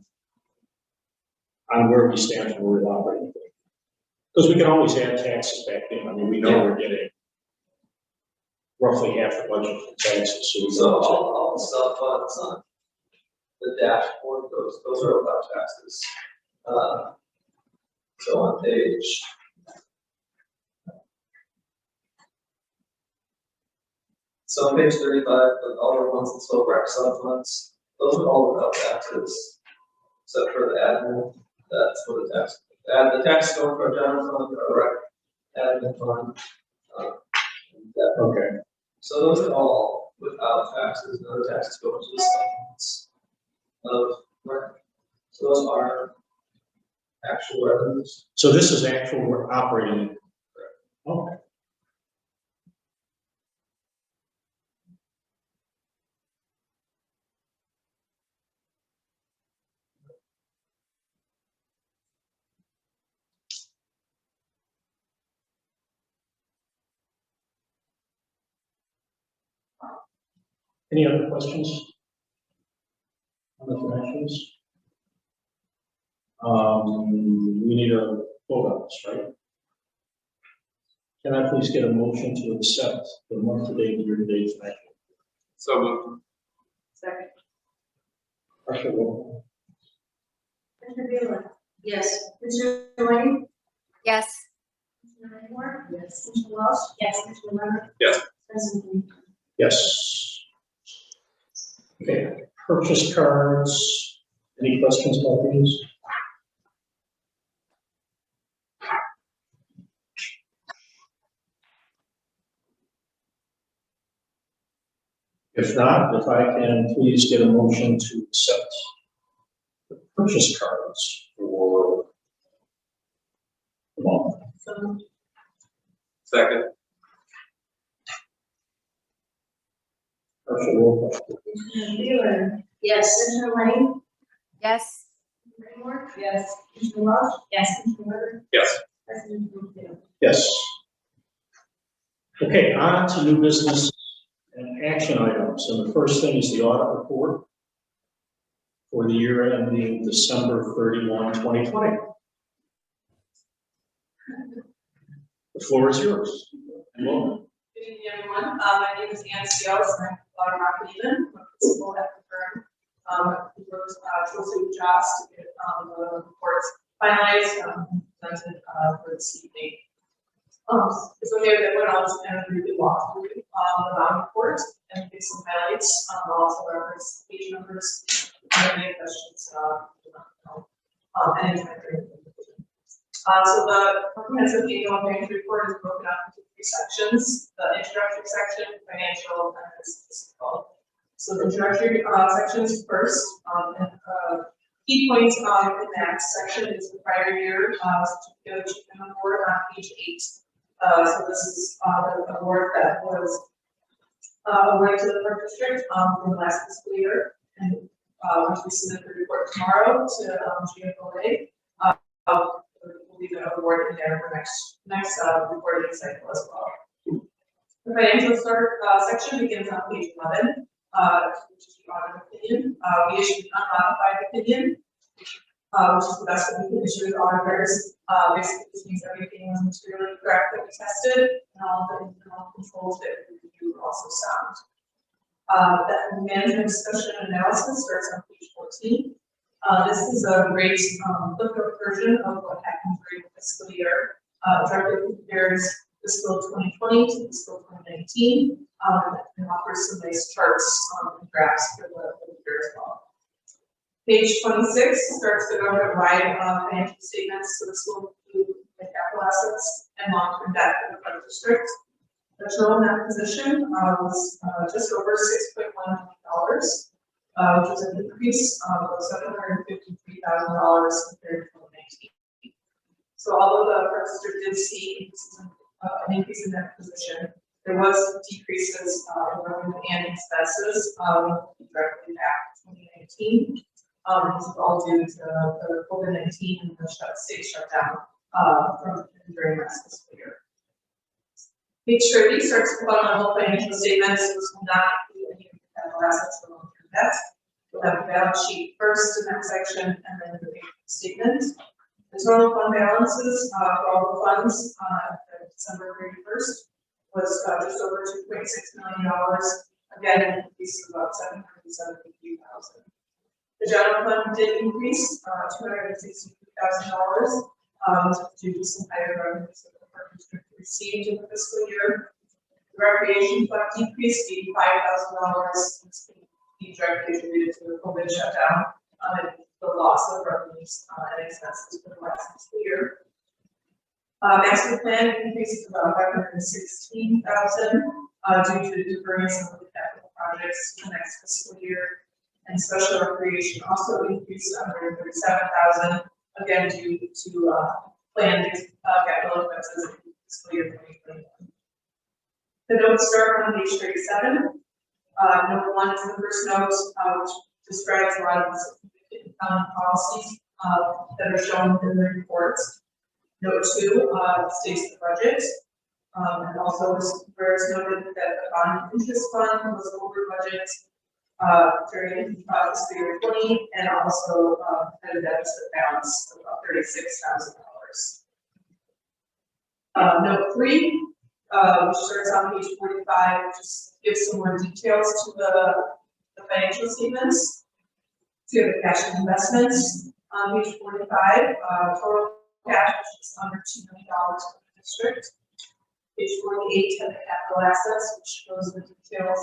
Speaker 1: where we stand from a real operating thing. Because we can always add taxes back in. I mean, we know we're getting roughly half the budget for taxes.
Speaker 9: So all the sub funds on the dashboard, those are without taxes. So on page. So on page 35, the other ones and so rec sub funds, those are all without taxes, except for the admin. That's for the tax. The tax going for a general fund or rec admin fund.
Speaker 1: Okay.
Speaker 9: So those are all without taxes. No taxes go into the funds of rec. So those are actual revenues.
Speaker 1: So this is actual operating. Okay. Any other questions on the financials? We need a vote on this, right? Can I please get a motion to accept the month-to-date, year-to-date financial?
Speaker 7: So moved.
Speaker 8: Second.
Speaker 1: Partial roll.
Speaker 2: Commissioner Bueller.
Speaker 8: Yes.
Speaker 2: Commissioner Whiting.
Speaker 3: Yes.
Speaker 2: Commissioner Whitmore.
Speaker 8: Yes.
Speaker 2: Commissioner Welch.
Speaker 8: Yes.
Speaker 2: Commissioner Leonard.
Speaker 7: Yes.
Speaker 2: President.
Speaker 1: Yes. Okay, purchase cards. Any questions about these? If not, if I can please get a motion to accept the purchase cards for the month.
Speaker 8: So,
Speaker 7: Second.
Speaker 1: Partial roll call.
Speaker 2: Commissioner Taylor,
Speaker 8: yes.
Speaker 2: Commissioner Lane,
Speaker 3: Yes.
Speaker 2: Raymore. Yes. Commissioner Welch.
Speaker 8: Yes.
Speaker 2: Commissioner Weber.
Speaker 7: Yes.
Speaker 2: President Bruggen.
Speaker 1: Yes. Okay, on to new business and action items. And the first thing is the audit report for the year ending December 31, 2020. The floor is yours. Hello.
Speaker 4: Good evening, everyone. My name is Ann Seals, and I'm Laura Rockhaven, principal at the firm. We worked closely with Josh to get the reports finalized and presented for this evening. It's okay with everyone else and briefly walk through the bottom report and give some highlights. I'll also reference page numbers and any questions. Anytime during the presentation. So the comprehensive annual financial report is broken up into 3 sections. The introductory section, financial, and fiscal. So the introductory section is first, and key points in that section is the prior year certificate of achievement award on page 8. So this is the award that was awarded to the Park District from the last fiscal year, and which we submit the report tomorrow to GFOA. We'll leave an award in there for next reporting cycle as well. The financial section begins on page 11, which is the audit opinion. We issued an unmodified opinion, which is the best that we can issue with auditors. Basically, this means everything was materially correct that we tested, and all the internal controls that we reviewed were also sound. The management discussion and analysis starts on page 14. This is a great look-up version of what happened during the fiscal year. Directly compares fiscal 2020 to fiscal 2019, and offers some nice charts and graphs for the year as well. Page 26 starts the government-wide financial statements. So this will include the capital assets and long-term debt of the Park District. The total net position was just over $6.1 million. Which was an increase of $753,000 compared to 2019. So although the Park District did see an increase in that position, there was decreases in revenue and expenses directly back to 2019. This is all due to the COVID-19 and the state shutdown from during last fiscal year. Page 30 starts the fundamental financial statements. This will not include any capital assets or long-term debt. We'll have the balance sheet first in that section, and then the income statement. The total fund balances for all the funds at December 31st was just over $2.6 million. Again, an increase of about $773,000. The general fund did increase $263,000 due to some higher revenues that the Park District received in the fiscal year. The recreation fund decreased $85,000. The directly related to the COVID shutdown and the loss of revenues and expenses for the last fiscal year. Master plan increased about $516,000 due to deferring some of the capital projects to the next fiscal year. And special recreation also increased $137,000, again due to planned capital expenses in fiscal year 2021. The notes start on page 37. Number 1 is the first note, which describes a lot of the significant policies that are shown in the report. Note 2 states the budget, and also where it's noted that the bond interest fund was over budget during fiscal year 20, and also had a deficit balance of about $36,000. Note 3. Which starts on page 45, just gives some more details to the financial statements. So you have the cash and investments on page 45, total cash is under $2 million for the district. Page 48 have the capital assets, which shows the details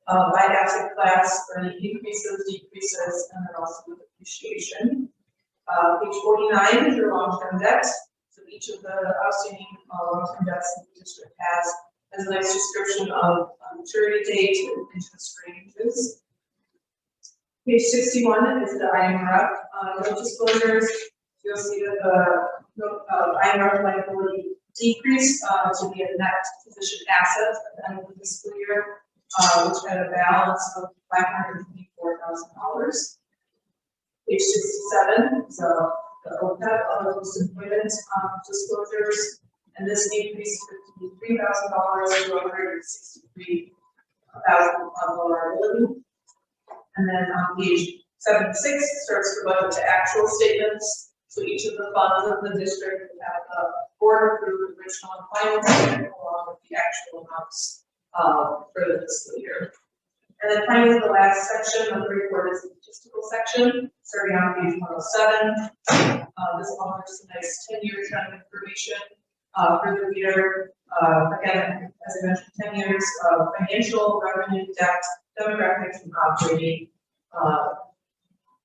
Speaker 4: by asset class for any increases, decreases, and then also the depreciation. Page 49 is your long-term debt. So each of the outstanding long-term debts that the district has has a nice description of maturity date and interest ranges. Page 61 is the IMRF, no disclosures. You'll see that the IMRF liability decreased to be a net position asset at the end of the fiscal year, which had a balance of $554,000. Page 67 is the OPEB, other post-employment disclosures, and this decreased $53,000 to $163,000 of liability. And then on page 76 starts the budget to actual statements. So each of the funds of the district will have a board approved original and final statement along with the actual amounts for the fiscal year. And then finally, the last section of the report is the statistical section, starting on page 107. This offers some nice 10-year trend information for the reader. Again, as I mentioned, 10 years of financial, revenue, debt, demographics, and operating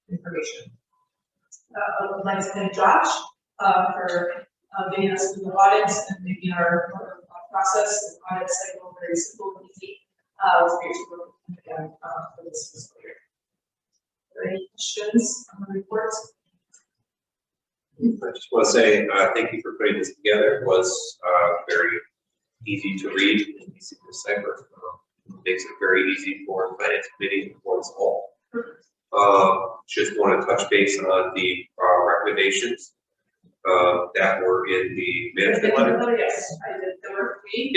Speaker 4: information. I would like to thank Josh for getting us through the audits and making our process and audit cycle very simple and easy. It was great to work with him again for this fiscal year. Are there any questions on the report?
Speaker 7: I just want to say thank you for putting this together. It was very easy to read and easy to decipher. Makes it very easy for the finance committee and for us all. Just want to touch base on the recommendations that were in the management letter.
Speaker 4: Yes, I did. There were 3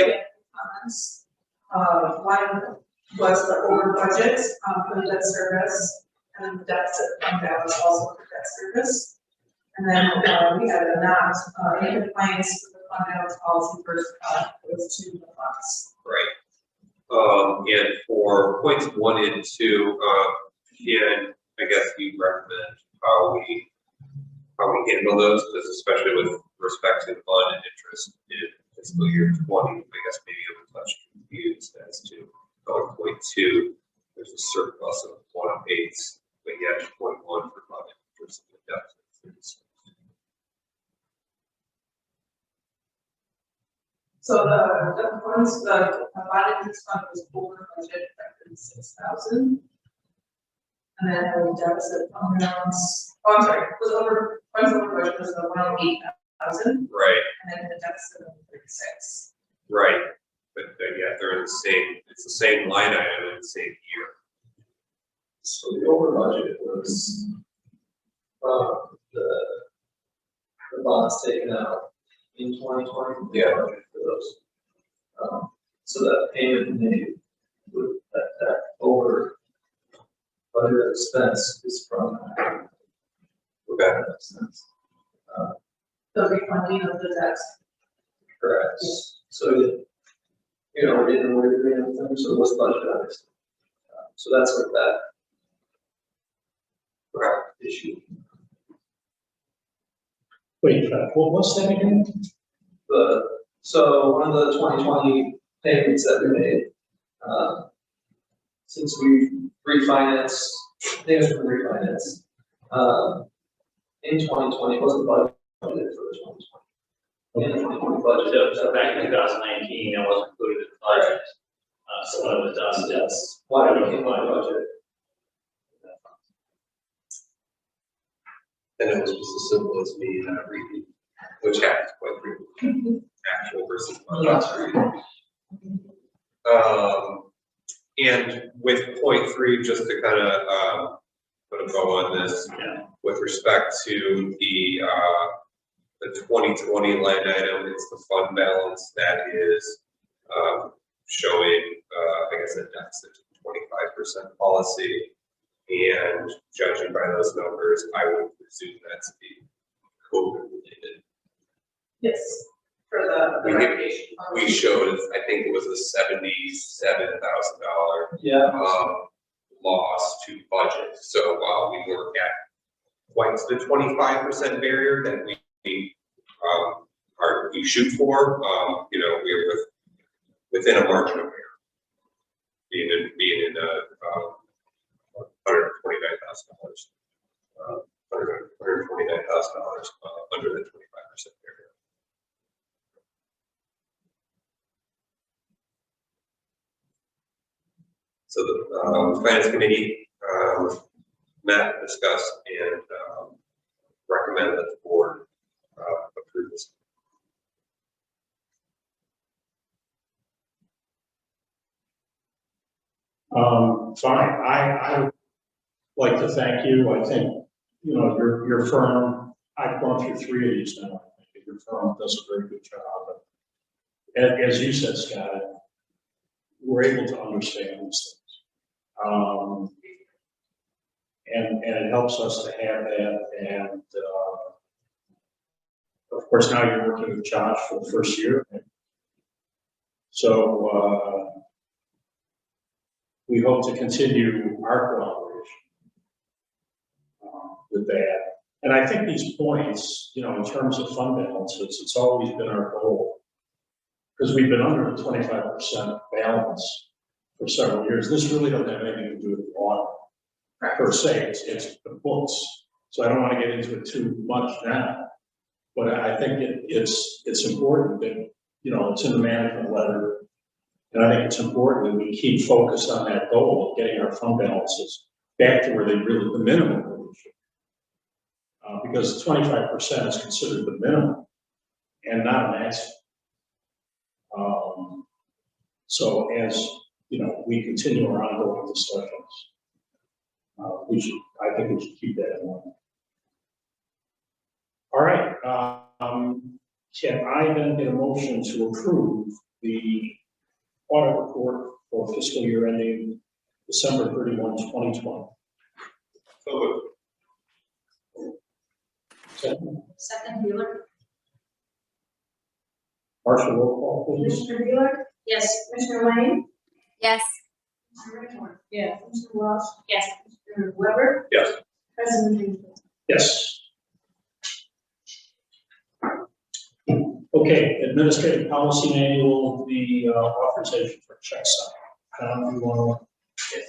Speaker 4: comments. One was the over budget for the debt service, and the deficit fund balance also for debt service. And then we had a not in compliance with the fund balance policy for those 2 funds.
Speaker 7: Right. And for points 1 and 2, and I guess you recommend how we handle those, because especially with respect to fund and interest in fiscal year 20, I guess maybe I'm a touch confused as to point 2, there's a surplus of 1/8, but yet point 1 for fund and interest in the deficit.
Speaker 4: So the funds, the bond interest fund was over budget by 6,000. And then the deficit fund balance, was over, funds over budget was 108,000.
Speaker 7: Right.
Speaker 4: And then the deficit of 36.
Speaker 7: Right. But yeah, they're in the same, it's the same line item in the same year.
Speaker 9: So the over budget was the bonds taken out in 2020.
Speaker 7: Yeah.
Speaker 9: Budget for those. So that payment made with that over budget expense is from that expense.
Speaker 4: The refunding of the debt.
Speaker 9: Correct. So we didn't know where to bring them, so it was budget obviously. So that's what that issue.
Speaker 1: Wait, what was that again?
Speaker 9: So one of the 2020 payments that we made, since we refinanced, I think it was from refinance, in 2020, it wasn't budgeted for the 2020. In the 2020 budget.
Speaker 5: So back in 2019, it was included in the budget. So when it was done,
Speaker 9: Yes. Why it became my budget.
Speaker 7: And it was just as simple as me reading, which happens quite frequently, actual versus reading. And with point 3, just to kind of put a bow on this, with respect to the 2020 line item, it's the fund balance that is showing, I guess, a deficit of 25% policy. And judging by those numbers, I would presume that's the COVID related.
Speaker 4: Yes, for the recreation.
Speaker 7: We showed, I think it was a $77,000 loss to budget. So while we weren't at quite the 25% barrier that we shoot for, we were within a margin of error. Being in $129,000, under the 25% barrier. So the finance committee met, discussed, and recommend that the board approve this.
Speaker 1: Fine, I would like to thank you. I think, you know, your firm, I've gone through 3 of these now. I think your firm does a very good job. As you said, Scott, we're able to understand these things. And it helps us to have that. And of course, now you're working with Josh for the first year. So we hope to continue our cooperation with that. And I think these points, you know, in terms of fund balances, it's always been our goal. Because we've been under the 25% balance for several years. This really doesn't have anything to do with the audit per se, it's the books. So I don't want to get into it too much now. But I think it's important that, you know, it's in the management letter. And I think it's important that we keep focused on that goal of getting our fund balances back to where they really, the minimum. Because 25% is considered the minimum and not a maximum. So as, you know, we continue our ongoing discussions, I think we should keep that in mind. All right, can I then get a motion to approve the audit report for fiscal year ending December 31, 2020?
Speaker 7: So
Speaker 8: Second, Wheeler?
Speaker 1: Marshall, roll call, please.
Speaker 2: Commissioner Wheeler?
Speaker 8: Yes.
Speaker 2: Commissioner Lane?
Speaker 3: Yes.
Speaker 2: Commissioner Whitmore? Yes. Commissioner Welch?
Speaker 8: Yes.
Speaker 2: Commissioner Weber?
Speaker 7: Yes.
Speaker 2: President Hughes?
Speaker 1: Yes. Okay, administrative policy manual, the authorization for check sign. You want to? Yes.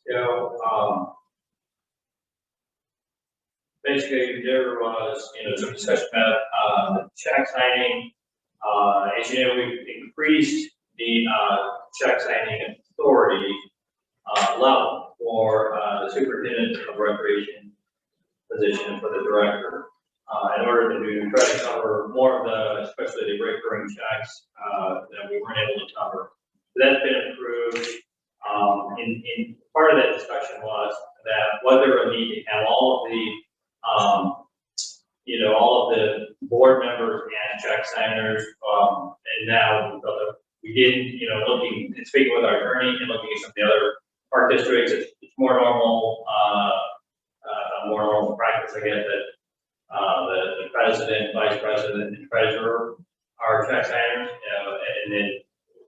Speaker 5: So, basically, there was, you know, some discussion about check signing. As you know, we've increased the check signing authority level for the superintendent of recreation position for the director. In order to try to cover more of the, especially the recurring checks that we weren't able to cover. So that's been approved. In part of that discussion was that whether a need to have all of the, you know, all of the board members and check signers, and now we didn't, you know, looking and speaking with our attorney and looking at some of the other park districts, it's more normal, more normal practice, I guess, that the president, vice president, and treasurer are check signers, and then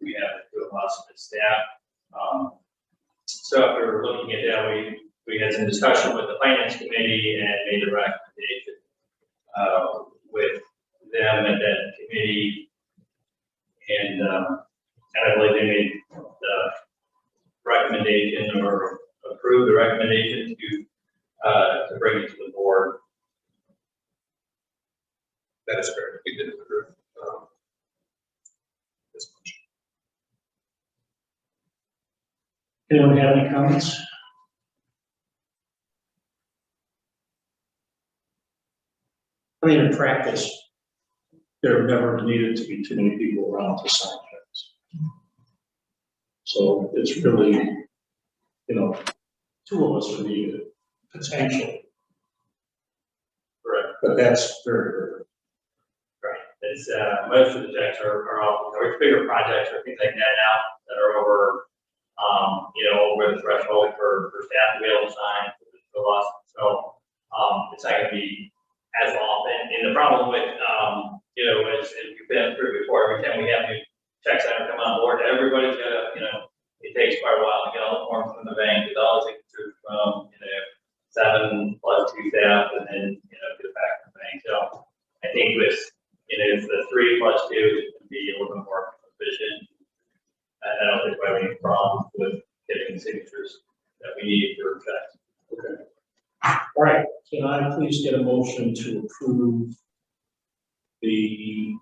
Speaker 5: we have 2 of us as staff. So after looking at that, we had some discussion with the finance committee and made a recommendation with them at that committee, and I believe they made the recommendation or approved the recommendation to bring it to the board.
Speaker 7: that is correct. We did approve this motion.
Speaker 1: Anyone have any comments? I mean, in practice, there never needed to be too many people around to sign checks. So it's really, you know, 2 of us are needed, potentially.
Speaker 5: Correct.
Speaker 1: But that's very rare.
Speaker 5: Right. It's most of the checks are all, or it's bigger projects or things like that now that are over, you know, over the threshold for staff to be able to sign for us. So it's not going to be as often. And the problem with, you know, as we've been through before, every time we have new check signer come on board, everybody's got to, you know, it takes quite a while to get all the forms from the bank. It's all taken through from, you know, 7 plus 2 staff and then, you know, get it back from the bank. So I think with, you know, the 3 plus 2 is going to be a little bit more efficient. I don't think we have any problems with getting the signatures that we need for checks.
Speaker 1: Okay. All right, can I please get a motion to approve the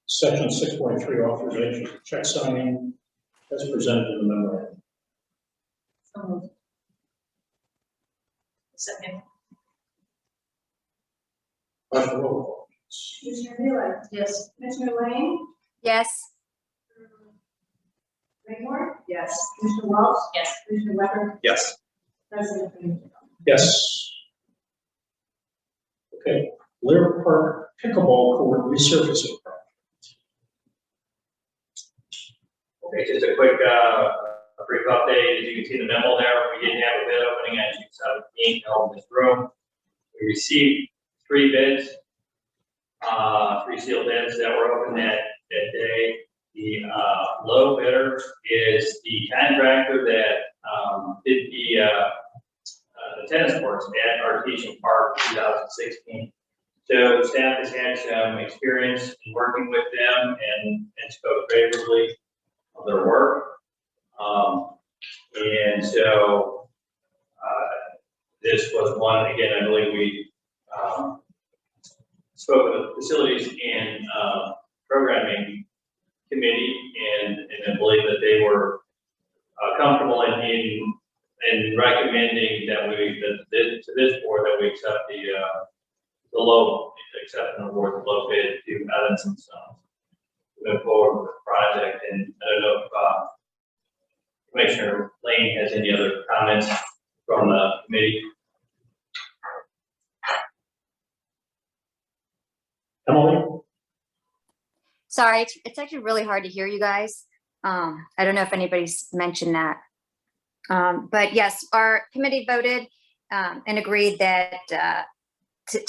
Speaker 1: section 6.3 authorization for check signing as presented in the memorandum.
Speaker 8: So moved. Second.
Speaker 1: By the roll call.
Speaker 2: Commissioner Taylor?
Speaker 8: Yes.
Speaker 2: Commissioner Lane?
Speaker 3: Yes.
Speaker 2: Raymore?
Speaker 8: Yes.
Speaker 2: Commissioner Walsh?
Speaker 8: Yes.
Speaker 2: Commissioner Weber?
Speaker 7: Yes.
Speaker 2: President Green?
Speaker 1: Yes. Okay, Blair Park pickleball court resurfacing project.
Speaker 5: Okay, just a quick, a brief update. As you can see the memo there, we did have a bid opening on June 17th held in this room. We received 3 bids, 3 sealed bids that were open that day. The low bidder is the contractor that did the tennis courts at Artesian Park 2016. So staff has had some experience in working with them and spoke favorably of their work. And so this was one, again, I believe we spoke with the facilities and programming committee, and I believe that they were comfortable in recommending that to this board that we accept the low, accept and award the low bid to Evans and Sons. Move forward with the project, and I don't know if Commissioner Lane has any other comments from the committee.
Speaker 1: Emily?
Speaker 3: Sorry, it's actually really hard to hear you guys. I don't know if anybody's mentioned that. But yes, our committee voted and agreed that to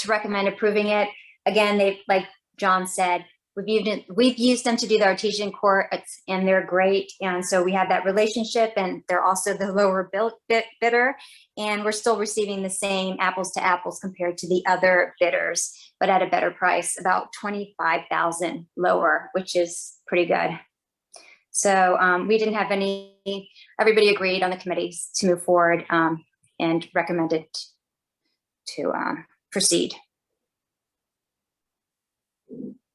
Speaker 3: recommend approving it. Again, they, like John said, we've used them to do the artesian courts, and they're great. And so we have that relationship, and they're also the lower bidder, and we're still receiving the same apples to apples compared to the other bidders, but at a better price, about $25,000 lower, which is pretty good. So we didn't have everybody agreed on the committees to move forward and recommended to proceed.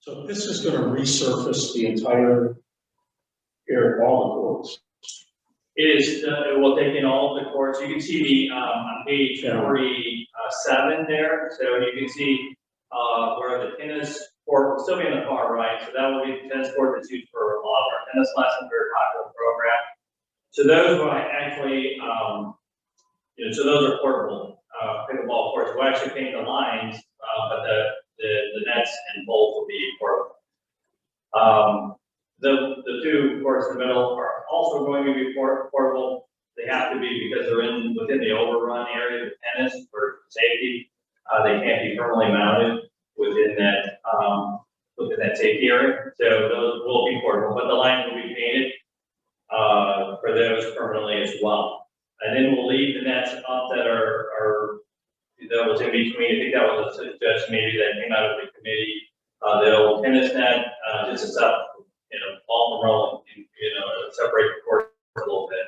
Speaker 1: So this is going to resurface the entire area, all the courts.
Speaker 5: It is, it will take in all of the courts. You can see the, on page 47 there. So you can see where the tennis court will still be on the far right. So that will be the tennis court that's used for a lot of our tennis lessons, very popular program. So those will actually, so those are portable pickleball courts. We'll actually paint the lines, but the nets and balls will be portable. The 2 courts in the middle are also going to be portable. They have to be because they're within the overrun area of tennis for safety. They can't be permanently mounted within that safety area. So those will be portable, but the lines will be painted for those permanently as well. And then we'll leave the nets up that that was in between. I think that was a suggestion maybe that came out of the committee. The old tennis net, just to stop, ball and roll, and, separate the court a little bit.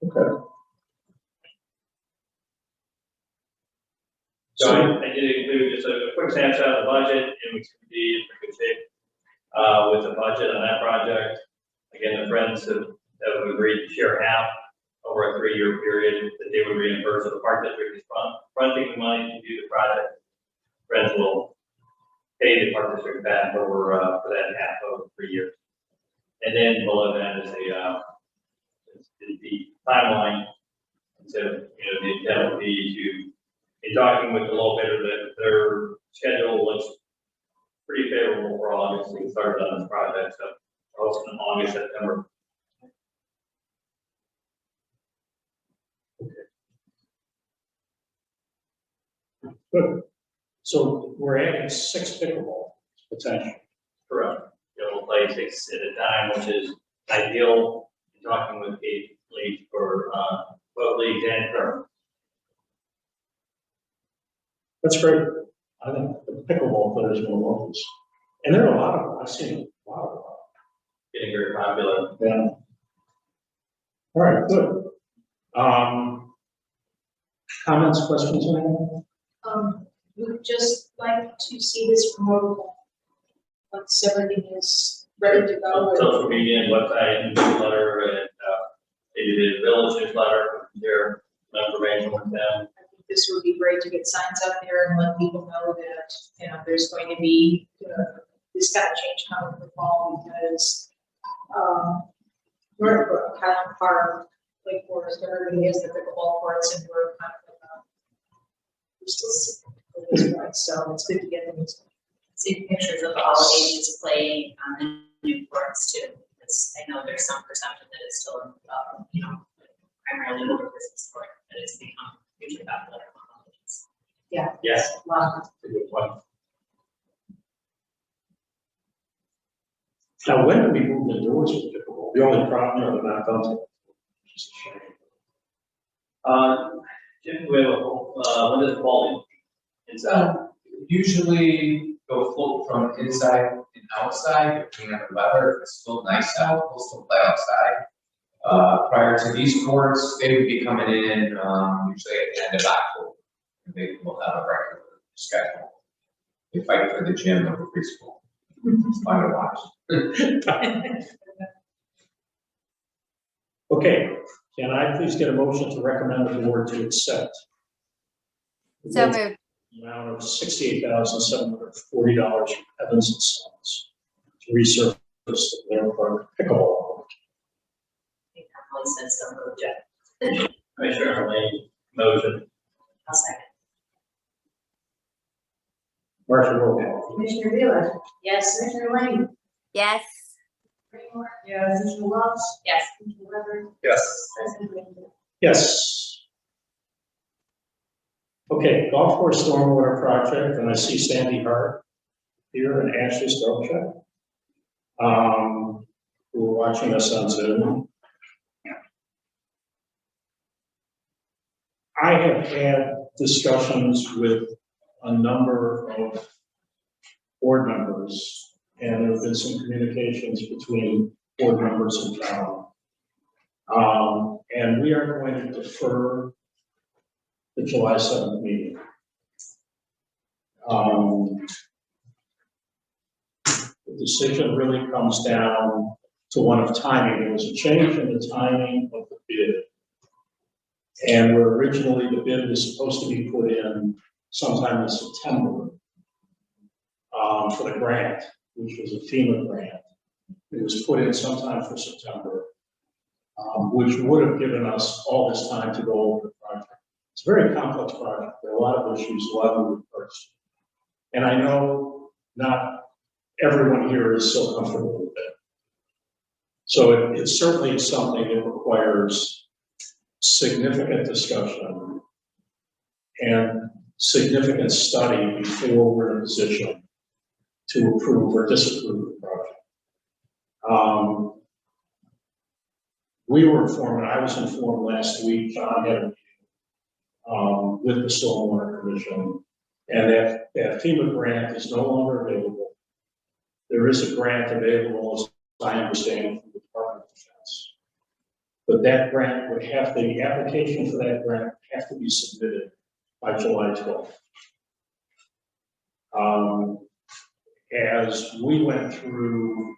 Speaker 1: Okay.
Speaker 5: So I did include just a quick snapshot of the budget, and we can be in pretty good shape with the budget on that project. Again, the Friends have agreed to share half over a 3-year period that they would reimburse. So the Park District is fronting the money to do the project. Friends will pay the Park District back over for that half over 3 years. And then below that is the timeline. And so, the intent would be to, in talking with the low bidder, that their schedule looks pretty favorable for August. We started on this project, so also in August, September.
Speaker 1: Good. So we're adding 6 pickleball potential.
Speaker 5: Correct. We'll play 6 at a time, which is ideal. Talking with the league for both leagues and for.
Speaker 1: That's great. I think the pickleball players will love this. And there are a lot of them. I've seen a lot of them.
Speaker 5: Getting very popular.
Speaker 1: Yeah. All right, good. Comments, questions, anyone?
Speaker 8: We'd just like to see this promoted. Once everything is ready to go.
Speaker 5: Social media and website and newsletter and, maybe the village newsletter, their information with them.
Speaker 8: I think this would be great to get signs up there and let people know that, you know, there's going to be, this kind of change coming for fall because, we're Highland Park, Lake Forest, everybody has the pickleball courts and we're kind of, we're still seeing this point, so it's good to get them.
Speaker 11: See pictures of all ages playing on the new courts too, because I know there's some perception that it's still, you know, primarily older person sport, but it's become hugely popular among all ages.
Speaker 5: Yes.
Speaker 8: Wow.
Speaker 5: That's a good point.
Speaker 1: Now, when do we move the doors with pickleball? The only problem, they're not done till. Which is a shame.
Speaker 5: Jim, we have when does fall inside?
Speaker 10: Usually go float from inside and outside, depending on the weather. If it's still nice out, we'll still play outside. Prior to these courts, they would be coming in, usually at the end of October. And they will have a regular schedule. They fight for the gym over preschool. It's fun to watch.
Speaker 1: Okay, can I please get a motion to recommend the board to accept?
Speaker 3: So moved.
Speaker 1: The amount of $68,740 from Evans and Sons to resurface the Blair Park pickleball court.
Speaker 11: I think Emily said so moved.
Speaker 5: Commissioner Lane, motion.
Speaker 11: I'll second.
Speaker 1: Marcia, roll call.
Speaker 2: Commissioner Wheeler.
Speaker 11: Yes.
Speaker 2: Commissioner Lane.
Speaker 3: Yes.
Speaker 2: Raymore. Yes. Commissioner Welch.
Speaker 11: Yes.
Speaker 2: Commissioner Weber.
Speaker 7: Yes.
Speaker 2: President Lincoln.
Speaker 1: Yes. Okay, golf course stormwater project, and I see Sandy Hart here and Ashley Stelchuk. Who are watching us on Zoom. I have had discussions with a number of board members, and there have been some communications between board members and town. And we are going to defer the July 7th meeting. The decision really comes down to one of timing. There was a change in the timing of the bid. And where originally the bid was supposed to be put in sometime in September for the grant, which was a FEMA grant. It was put in sometime for September, which would have given us all this time to go over the project. It's a very complex project. There are a lot of issues, a lot of moving parts. And I know not everyone here is so comfortable with it. So it certainly is something that requires significant discussion and significant study before we're in a position to approve or disapprove the project. We were informed, I was informed last week, John had a meeting with the Stormwater Commission, and that FEMA grant is no longer available. There is a grant available, as I understand, from the Department of Defense. But that grant would have, the application for that grant would have to be submitted by July 12th. As we went through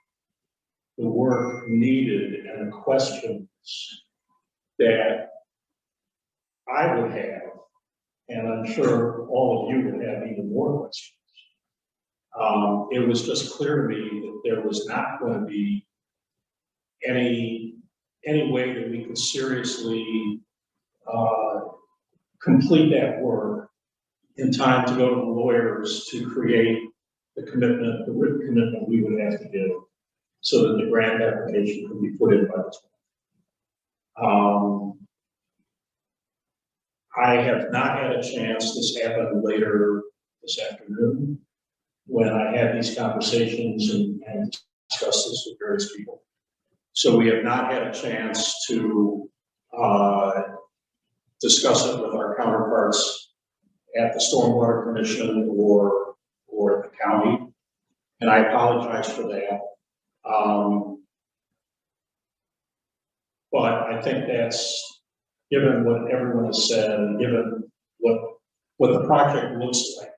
Speaker 1: the work needed and the questions that I would have, and I'm sure all of you would have even more questions, it was just clear to me that there was not going to be any way that we could seriously complete that work in time to go to the lawyers to create the commitment, the written commitment we would have to give so that the grant application could be put in by the 12th. I have not had a chance, this happened later this afternoon, when I had these conversations and discussed this with various people. So we have not had a chance to discuss it with our counterparts at the Stormwater Commission or the county, and I apologize for that. But I think that's, given what everyone has said, and given what the project looks like.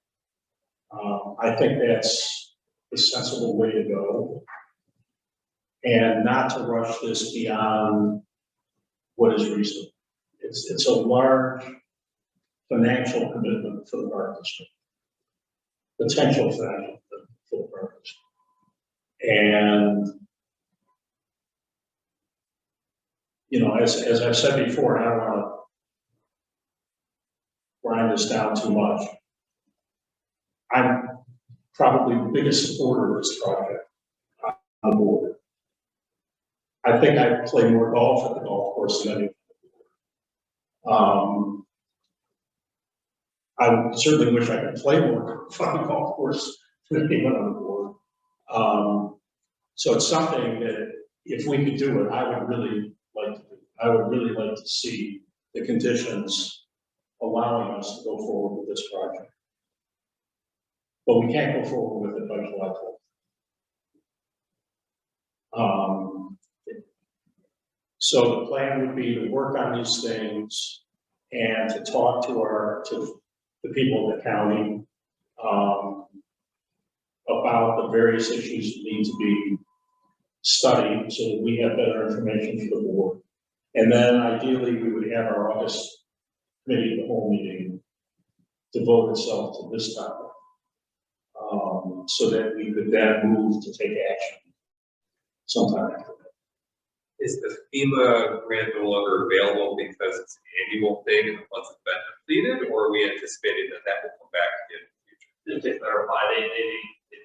Speaker 1: I think that's the sensible way to go. And not to rush this beyond what is reasonable. It's a large financial commitment for the park district. Potential financial commitment for the park district. And, you know, as I've said before, and I don't want to grind this down too much, I'm probably the biggest supporter of this project on the board. I think I play more golf at the golf course than anyone. I certainly wish I could play more on the golf course than anyone on the board. So it's something that if we could do it, I would really like to do. I would really like to see the conditions allowing us to go forward with this project. But we can't go forward with it by July 12th. So the plan would be to work on these things and to talk to the people in the county about the various issues that need to be studied so that we have better information for the board. And then ideally we would have our August committee of the whole meeting devote itself to this topic. So that we could then move to take action sometime after that.
Speaker 7: Is the FEMA grant no longer available because it's an annual thing and once it's been completed, or are we anticipating that that will come back in the future?
Speaker 5: Just to clarify,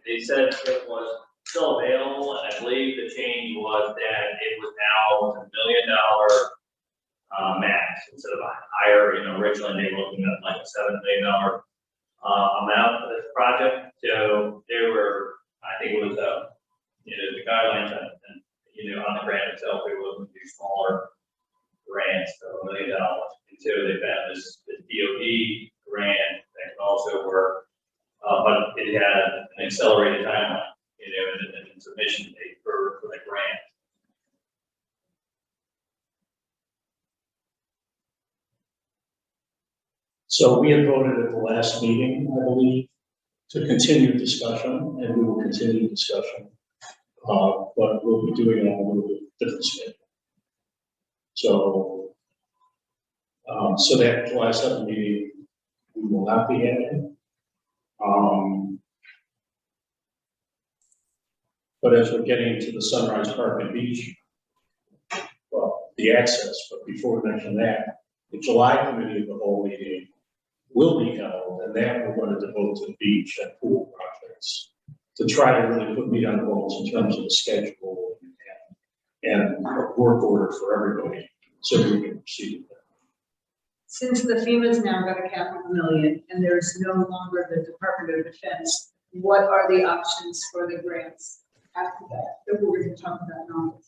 Speaker 5: they said it was still available, and I believe the change was that it was now $1 million max instead of a higher, you know, originally they were looking at like a $7 million amount for this project. So they were, I think it was, you know, the guidelines and, you know, on the grant itself, they were looking to do smaller grants, so $1 million. And so they found this DOD grant that can also work, but it had an accelerated timeline, you know, and submission date for the grant.
Speaker 1: So we had voted at the last meeting, I believe, to continue discussion, and we will continue discussion. But we'll be doing it on a little bit different schedule. So, so that July 7th meeting, we will not be having. But as we're getting to the Sunrise Park and Beach, well, the access, but before we mention that, the July committee of the whole meeting will be held, and that we're going to devote to the beach and pool projects to try to really put meat on the bones in terms of the schedule and work order for everybody so we can proceed with that.
Speaker 12: Since the FEMA's now got a cap of $1 million and there's no longer the Department of Defense, what are the options for the grants after that we're going to talk about now?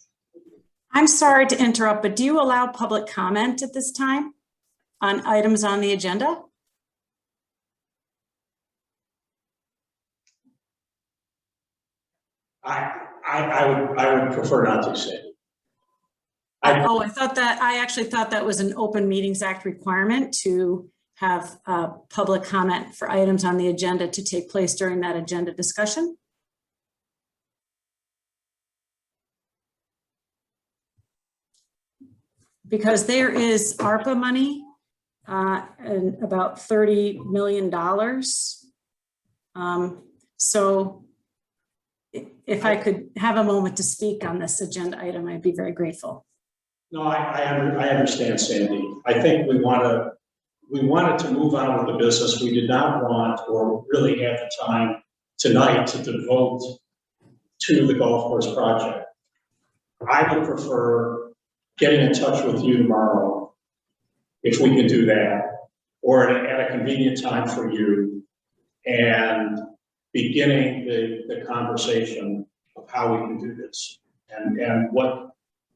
Speaker 13: I'm sorry to interrupt, but do you allow public comment at this time on items on the agenda?
Speaker 1: I would prefer not to say.
Speaker 13: I actually thought that was an Open Meetings Act requirement to have public comment for items on the agenda to take place during that agenda discussion. Because there is ARPA money and about $30 million. So if I could have a moment to speak on this agenda item, I'd be very grateful.
Speaker 1: No, I understand, Sandy. I think we wanted to move on with the business. We did not want or really have the time tonight to devote to the golf course project. I would prefer getting in touch with you tomorrow, if we can do that, or at a convenient time for you, and beginning the conversation of how we can do this and what,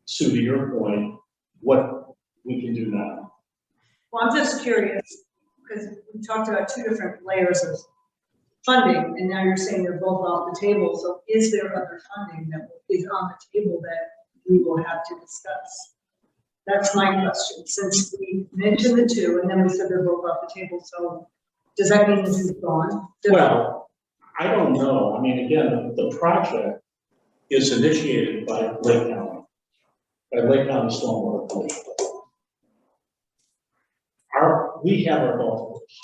Speaker 1: Sue, to your point, what we can do now.
Speaker 12: Well, I'm just curious, because we talked about two different layers of funding, and now you're saying they're both off the table. So is there other funding that is on the table that we will have to discuss? That's my question, since we mentioned the two and then we said they're both off the table, so does that mean this is gone?
Speaker 1: Well, I don't know. I mean, again, the project is initiated by Lake County, Stormwater Pollution. We have our golf course.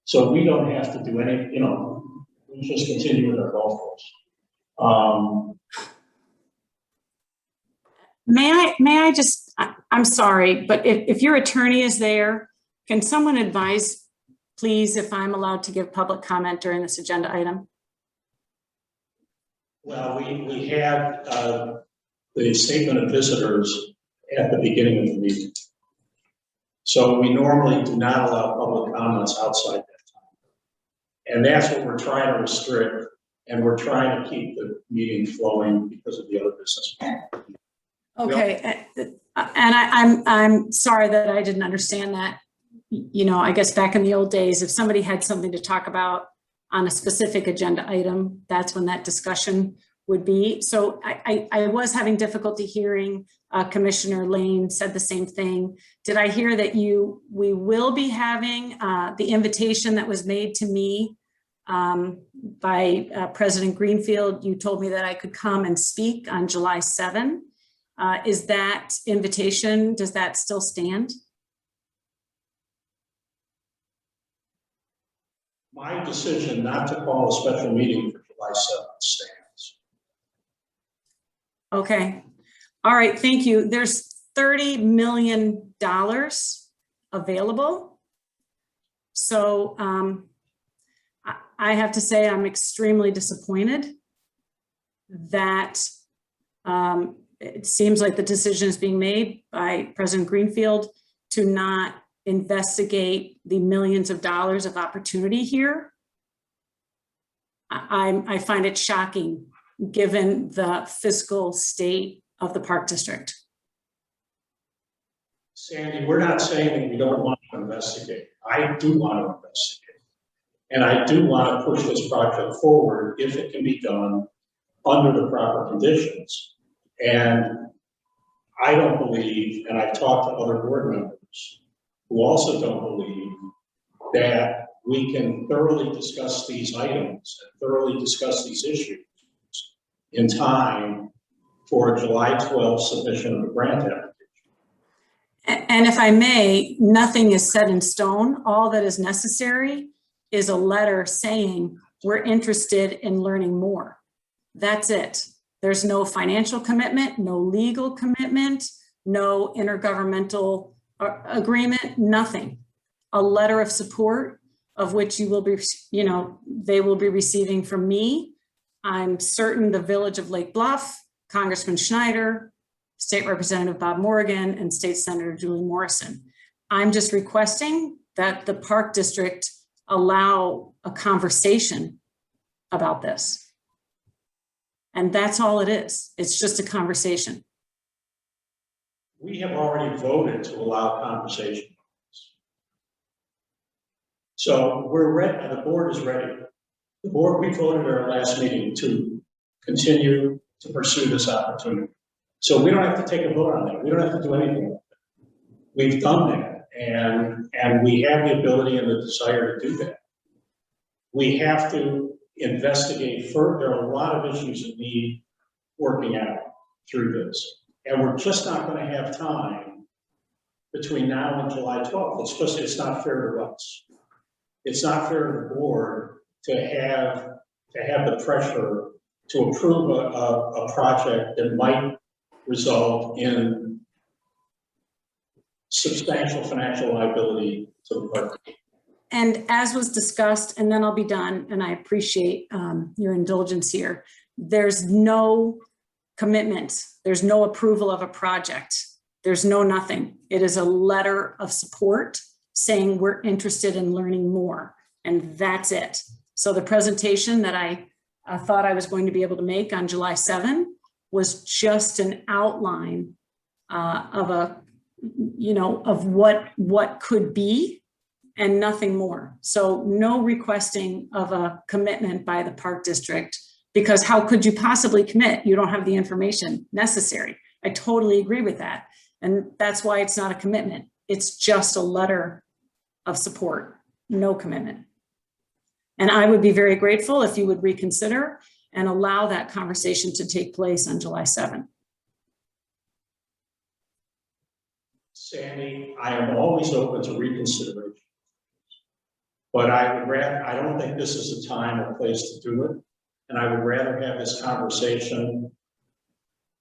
Speaker 1: So we don't have to do any, you know, we just continue with our golf course.
Speaker 13: May I just, I'm sorry, but if your attorney is there, can someone advise, please, if I'm allowed to give public comment during this agenda item?
Speaker 1: Well, we had the statement of visitors at the beginning of the meeting. So we normally do not allow public comments outside that time. And that's what we're trying to restrict, and we're trying to keep the meeting flowing because of the other business.
Speaker 13: Okay, and I'm sorry that I didn't understand that. You know, I guess back in the old days, if somebody had something to talk about on a specific agenda item, that's when that discussion would be. So I was having difficulty hearing. Commissioner Lane said the same thing. Did I hear that we will be having the invitation that was made to me by President Greenfield? You told me that I could come and speak on July 7. Is that invitation, does that still stand?
Speaker 1: My decision not to call a special meeting for July 7th stands.
Speaker 13: Okay. All right. Thank you. There's $30 million available. So I have to say I'm extremely disappointed that it seems like the decision is being made by President Greenfield to not investigate the millions of dollars of opportunity here. I find it shocking given the fiscal state of the Park District.
Speaker 1: Sandy, we're not saying that we don't want to investigate. I do want to investigate. And I do want to push this project forward if it can be done under the proper conditions. And I don't believe, and I've talked to other board members who also don't believe that we can thoroughly discuss these items and thoroughly discuss these issues in time for a July 12th submission of the grant application.
Speaker 13: And if I may, nothing is set in stone. All that is necessary is a letter saying we're interested in learning more. That's it. There's no financial commitment, no legal commitment, no intergovernmental agreement, nothing. A letter of support of which you will be, you know, they will be receiving from me. I'm certain the village of Lake Bluff, Congressman Schneider, State Representative Bob Morgan, and State Senator Julie Morrison. I'm just requesting that the Park District allow a conversation about this. And that's all it is. It's just a conversation.
Speaker 1: We have already voted to allow conversation. So we're ready, the board is ready. The board, we voted at our last meeting to continue to pursue this opportunity. So we don't have to take a vote on that. We don't have to do anything with it. We've done that, and we have the ability and the desire to do that. We have to investigate further. There are a lot of issues that need working out through this. And we're just not going to have time between now and July 12th. It's not fair to us. It's not fair to the board to have the pressure to approve a project that might result in substantial financial liability to the park.
Speaker 13: And as was discussed, and then I'll be done, and I appreciate your indulgence here, there's no commitment, there's no approval of a project, there's no nothing. It is a letter of support saying we're interested in learning more, and that's it. So the presentation that I thought I was going to be able to make on July 7 was just an outline of what could be and nothing more. So no requesting of a commitment by the Park District, because how could you possibly commit? You don't have the information necessary. I totally agree with that. And that's why it's not a commitment. It's just a letter of support, no commitment. And I would be very grateful if you would reconsider and allow that conversation to take place on July 7th.
Speaker 1: Sandy, I am always open to reconsideration. But I don't think this is a time or place to do it. And I would rather have this conversation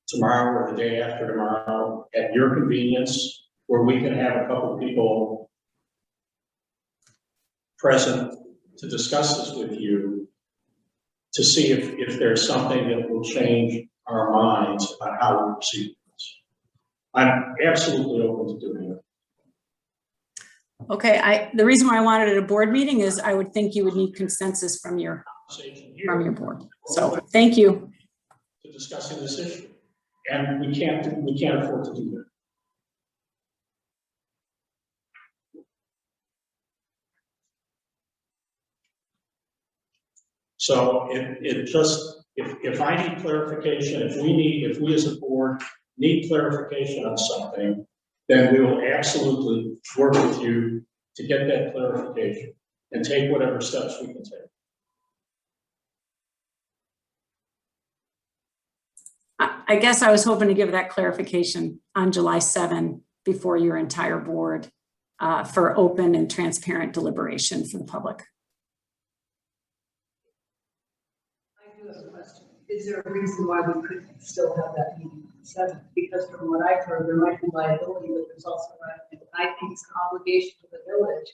Speaker 1: tomorrow or the day after tomorrow at your convenience, where we can have a couple of people present to discuss this with you, to see if there's something that will change our minds about how we proceed. I'm absolutely open to doing it.
Speaker 13: Okay, the reason why I wanted it at a board meeting is I would think you would need consensus from your board. So thank you.
Speaker 1: To discussing this issue, and we can't afford to do that. So if I need clarification, if we as a board need clarification on something, then we will absolutely work with you to get that clarification and take whatever steps we can take.
Speaker 13: I guess I was hoping to give that clarification on July 7 before your entire board for open and transparent deliberation for the public.
Speaker 12: I do have a question. Is there a reason why we couldn't still have that meeting on the 7th? Because from what I've heard, there might be liability, but there's also revenue. I think it's an obligation to the village.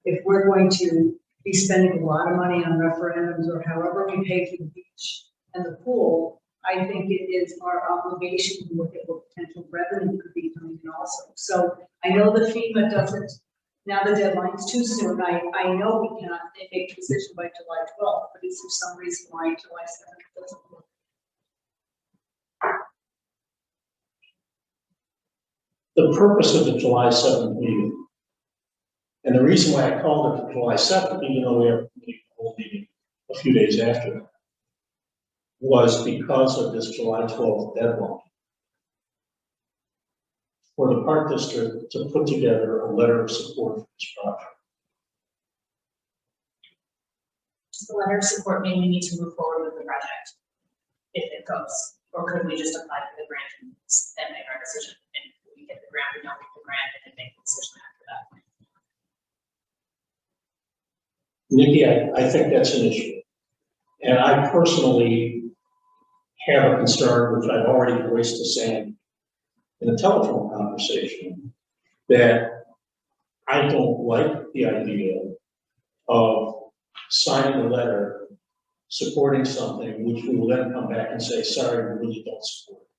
Speaker 12: If we're going to be spending a lot of money on referendums or however we pay for the beach and the pool, I think it is our obligation to look at what potential revenue could be coming in also. So I know the FEMA doesn't, now the deadline's too soon. I know we cannot make a decision by July 12th, but is there some reason why July 7th doesn't work?
Speaker 1: The purpose of the July 7th meeting, and the reason why I called it the July 7th, even though we have a whole meeting a few days after that, was because of this July 12th deadline for the Park District to put together a letter of support for this project.
Speaker 11: Does the letter of support mean we need to move forward with the project if it goes? Or could we just apply for the grant and make our decision? And if we get the grant, we don't get the grant, and then make the decision after that.
Speaker 1: Nikki, I think that's an issue. And I personally have a concern, which I've already voiced to Sam in a telephone conversation, that I don't like the idea of signing a letter supporting something which we will then come back and say, sorry, we really don't support it.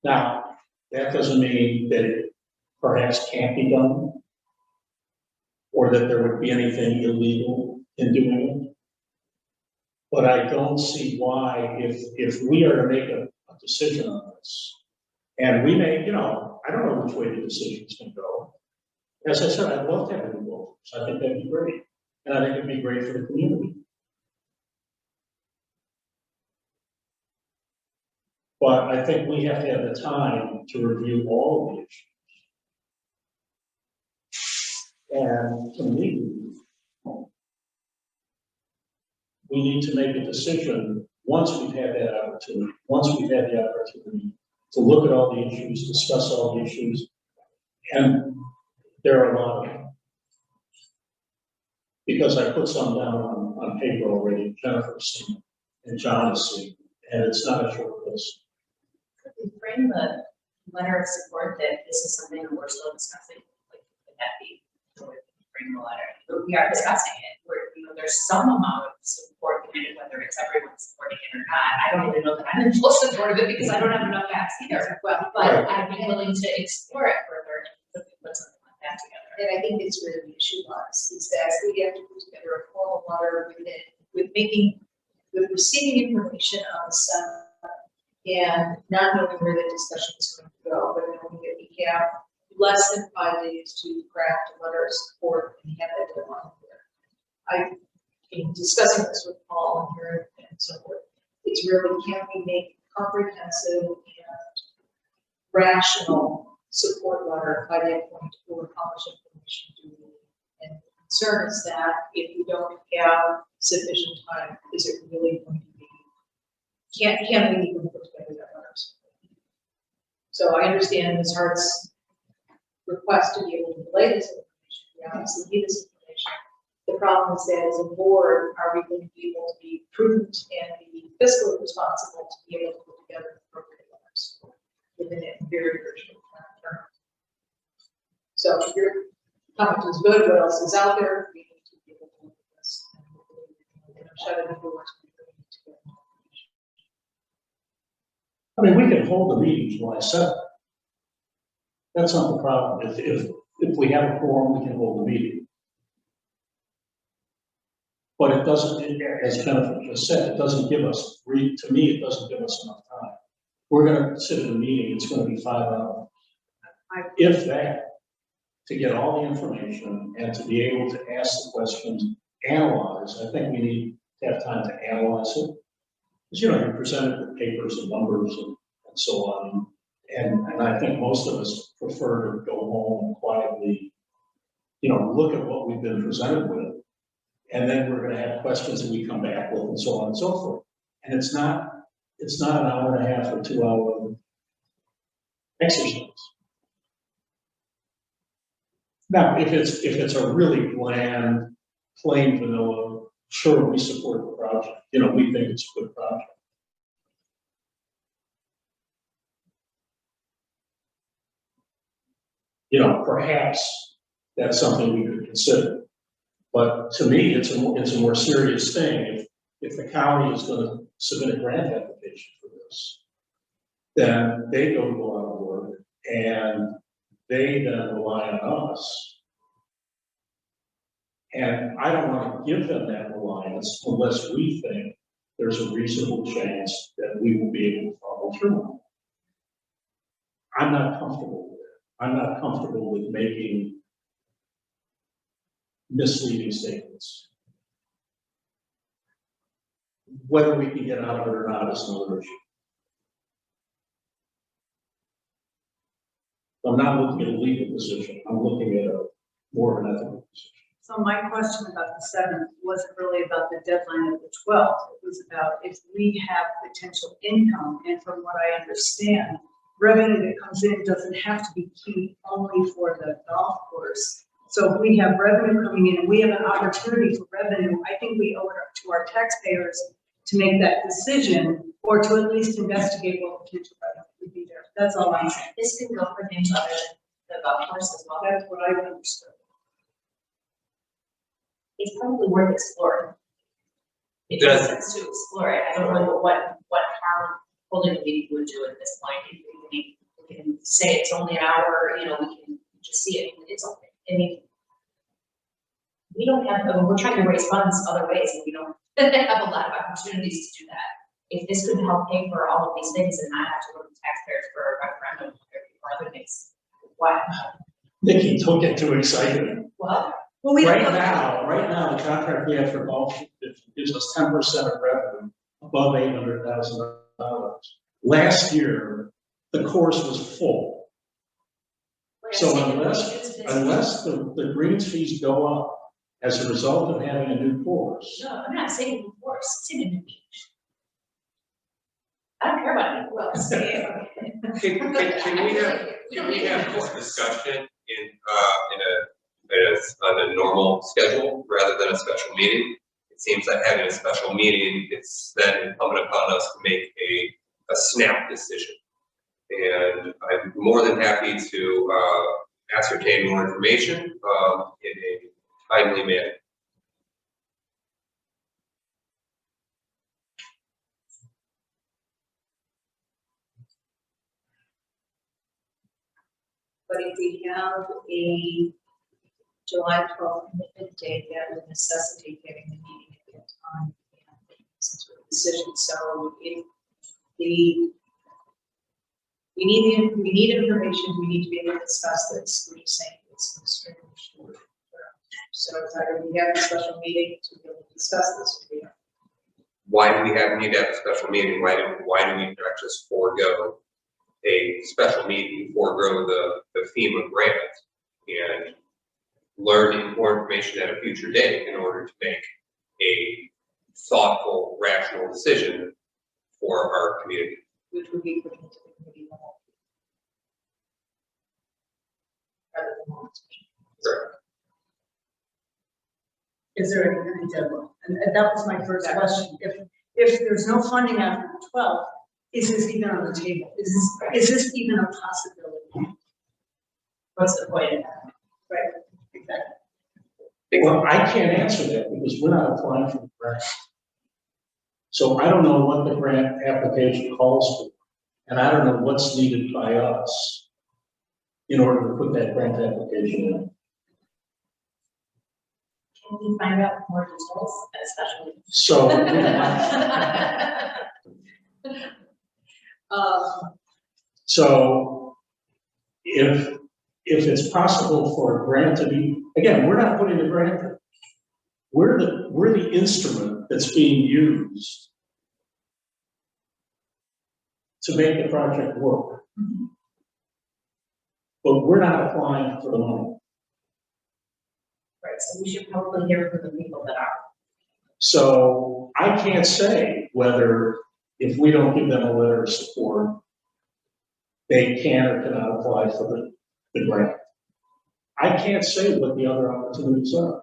Speaker 1: Now, that doesn't mean that it perhaps can't be done or that there would be anything illegal in doing it. But I don't see why, if we are to make a decision on this, and we may, I don't know which way the decision's gonna go. As I said, I'd love to have it involved. So I think that'd be great. And I think it'd be great for the community. But I think we have to have the time to review all of the issues. And to me, we need to make a decision once we've had that opportunity, to look at all the issues, discuss all the issues. And there are a lot of them. Because I put some down on paper already, Jennifer's seen, and John has seen, and it's not a short list.
Speaker 11: Could we frame the letter of support that this is something that we're still discussing? Like, would that be, frame the letter? We are discussing it, where, there's some amount of support behind it, whether it's everyone supporting it or not. I don't even know that I'm in full support of it because I don't have enough facts either. Well, but I'd be willing to explore it further and put something like that together.
Speaker 12: And I think it's where the issue lies, is that we have to put together a formal letter with receiving information on the side and not knowing where the discussion is going to go, but knowing that we have less than 5 days to craft a letter of support and have that deadline there. I've been discussing this with Paul and here and so forth. It's really, can we make comprehensive and
Speaker 8: rational support letter by that point, or how much information do we need? And the concern is that if we don't have sufficient time, is it really going to be, can we even put together that letters? So I understand Ms. Hart's request to be able to relay this information. We obviously need this information. The problem is that as a board, are we going to be able to be prudent and be fiscally responsible to be able to put together appropriate letters within a very, very short term? So if your comment is good, what else is out there? We need to be able to look at this. And hopefully we can shut it doors.
Speaker 1: I mean, we can hold the meeting July 7th. That's not the problem. If we have a quorum, we can hold the meeting. But it doesn't, as Jennifer just said, it doesn't give us, to me, it doesn't give us enough time. We're gonna sit in a meeting, it's gonna be 5 hours. If that, to get all the information and to be able to ask the questions, analyze, I think we need to have time to analyze it. Because, you know, you're presented with papers and numbers and so on. And I think most of us prefer to go home and quietly, you know, look at what we've been presented with. And then we're gonna have questions that we come back with and so on and so forth. And it's not an hour and a half or 2 hour exercise. Now, if it's a really bland, plain vanilla, sure, we support the project. You know, we think it's a good project. You know, perhaps that's something we could consider. But to me, it's a more serious thing. If the county is going to submit a grant application for this, then they go to a lot of work, and they then rely on us. And I don't want to give them that reliance unless we think there's a reasonable chance that we will be able to follow through on it. I'm not comfortable with it. I'm not comfortable with making misleading statements. Whether we can get out of it or not is another issue. I'm not looking at a legal position. I'm looking at a more of an ethical position.
Speaker 12: So my question about the 7th wasn't really about the deadline of the 12th. It was about if we have potential income, and from what I understand, revenue that comes in doesn't have to be key only for the golf course. So if we have revenue coming in and we have an opportunity for revenue, I think we owe it up to our taxpayers to make that decision, or to at least investigate what potential revenue would be there. That's all I'm saying.
Speaker 11: This can go for things other than the golf course as well.
Speaker 12: That's what I understood.
Speaker 11: It's probably worth exploring. It makes sense to explore it. I don't know what harm holding a meeting would do at this point. We can say it's only an hour, you know, we can just see it. It's okay. I mean, we don't have, we're trying to raise funds other ways, and we don't have a lot of opportunities to do that. If this could help pay for all of these things and not have to go to taxpayers for a referendum or other things, why?
Speaker 1: Nikki, don't get too excited.
Speaker 11: Well,
Speaker 1: Right now, the contract we have for golf gives us 10% of revenue above $800,000. Last year, the course was full. So unless the greens fees go up as a result of having a new course.
Speaker 11: no, I'm not saying the course, it's in the beach. I don't care about who else.
Speaker 7: Can we have this discussion on a normal schedule rather than a special meeting? It seems that having a special meeting, it's then incumbent upon us to make a snap decision. And I'm more than happy to ascertain more information in a timely manner.
Speaker 8: But if we have a July 12th commitment date, that would necessitate getting the meeting at that time and some sort of decision. So if we need information, we need to be able to discuss this. We're just saying it's extremely short. So it's either we have a special meeting to be able to discuss this, or we don't.
Speaker 7: Why do we need to have a special meeting? Why do we not just forego a special meeting, forego the FEMA grant and learn more information at a future date in order to make a thoughtful, rational decision for our community.
Speaker 8: Which would be putting into the committee level. Rather than more discussion.
Speaker 7: Correct.
Speaker 12: Is there any deadline? And that was my first question. If there's no funding after the 12th, is this even on the table? Is this even a possibility?
Speaker 8: What's the point of that?
Speaker 12: Right, exactly.
Speaker 1: Well, I can't answer that because we're not applying for the grant. So I don't know what the grant application calls for, and I don't know what's needed by us in order to put that grant application in.
Speaker 8: Can we find out more details, especially?
Speaker 1: So, so if it's possible for a grant to be, again, we're not putting the grant in. We're the instrument that's being used to make the project work. But we're not applying for the money.
Speaker 8: Right, so we should probably hear from the people that are.
Speaker 1: So I can't say whether, if we don't give them a letter of support, they can or cannot apply for the grant. I can't say what the other opportunities are.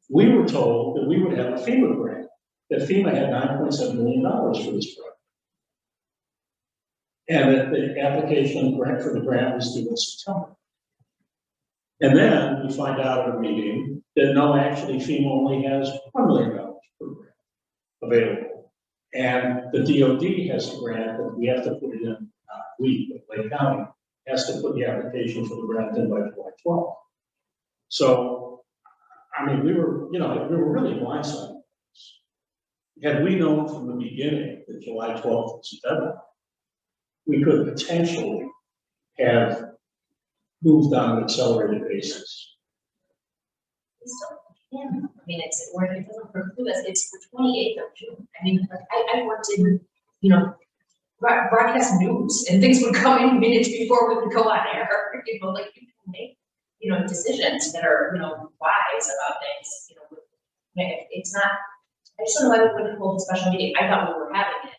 Speaker 1: We were told that we would have a FEMA grant, that FEMA had $9.7 million for this project. And that the application for the grant was due in September. And then we find out at a meeting that no, actually FEMA only has $1 million per grant available. And the DOD has a grant that we have to put it in, but Lake County has to put the application for the grant in by July 12th. So, I mean, we were really blindsided. Had we known from the beginning that July 12th was the deadline, we could potentially have moved on an accelerated basis.
Speaker 8: Yeah, I mean, it doesn't preclude us, it's the 28th of June. I mean, like, I worked in, broadcast news, and things would come in minutes before we would go on air. Like, you can make, decisions that are, wise about things, it's not, I just don't know why we wouldn't hold a special meeting. I thought we were having it.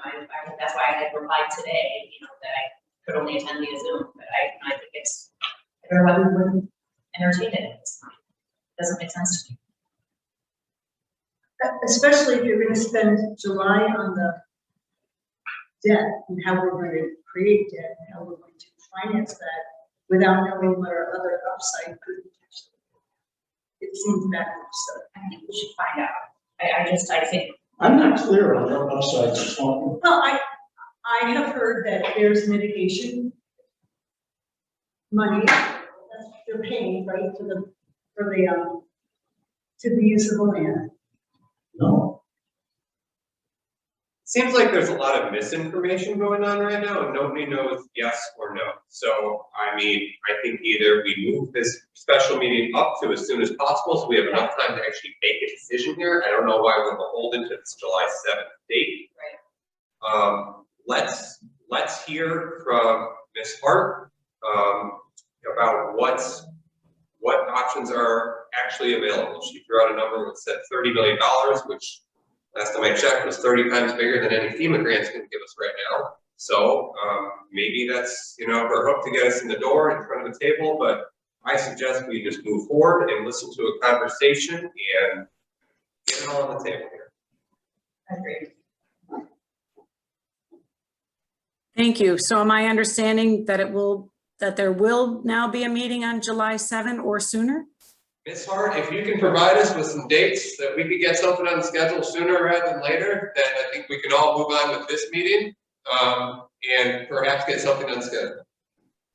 Speaker 8: I think that's why I had replied today, that I could only attend via Zoom, but I think it's, I don't know why we wouldn't entertain it at this point. Doesn't make sense to me.
Speaker 12: Especially if you're going to spend July on the debt and how we're going to create debt and how we're going to finance that without knowing what our other upside could potentially be. It seems backwards. So
Speaker 8: I think we should find out. I think.
Speaker 1: I'm not clear on what upsides are talking.
Speaker 12: Well, I have heard that there's mitigation money that they're paying, right, to the use of the land.
Speaker 1: No.
Speaker 7: Seems like there's a lot of misinformation going on right now, and nobody knows yes or no. So, I mean, I think either we move this special meeting up to as soon as possible, so we have enough time to actually make a decision here. I don't know why we're beholden to this July 7th date.
Speaker 8: Right.
Speaker 7: Let's hear from Ms. Hart about what options are actually available. She threw out a number that said $30 million, which last time I checked was 30 times bigger than any FEMA grant's going to give us right now. So maybe that's her hook to get us in the door in front of the table. But I suggest we just move forward and listen to a conversation and get it all on the table here.
Speaker 8: I agree.
Speaker 13: Thank you. So am I understanding that there will now be a meeting on July 7 or sooner?
Speaker 7: Ms. Hart, if you can provide us with some dates that we could get something on the schedule sooner rather than later, then I think we can all move on with this meeting and perhaps get something on schedule.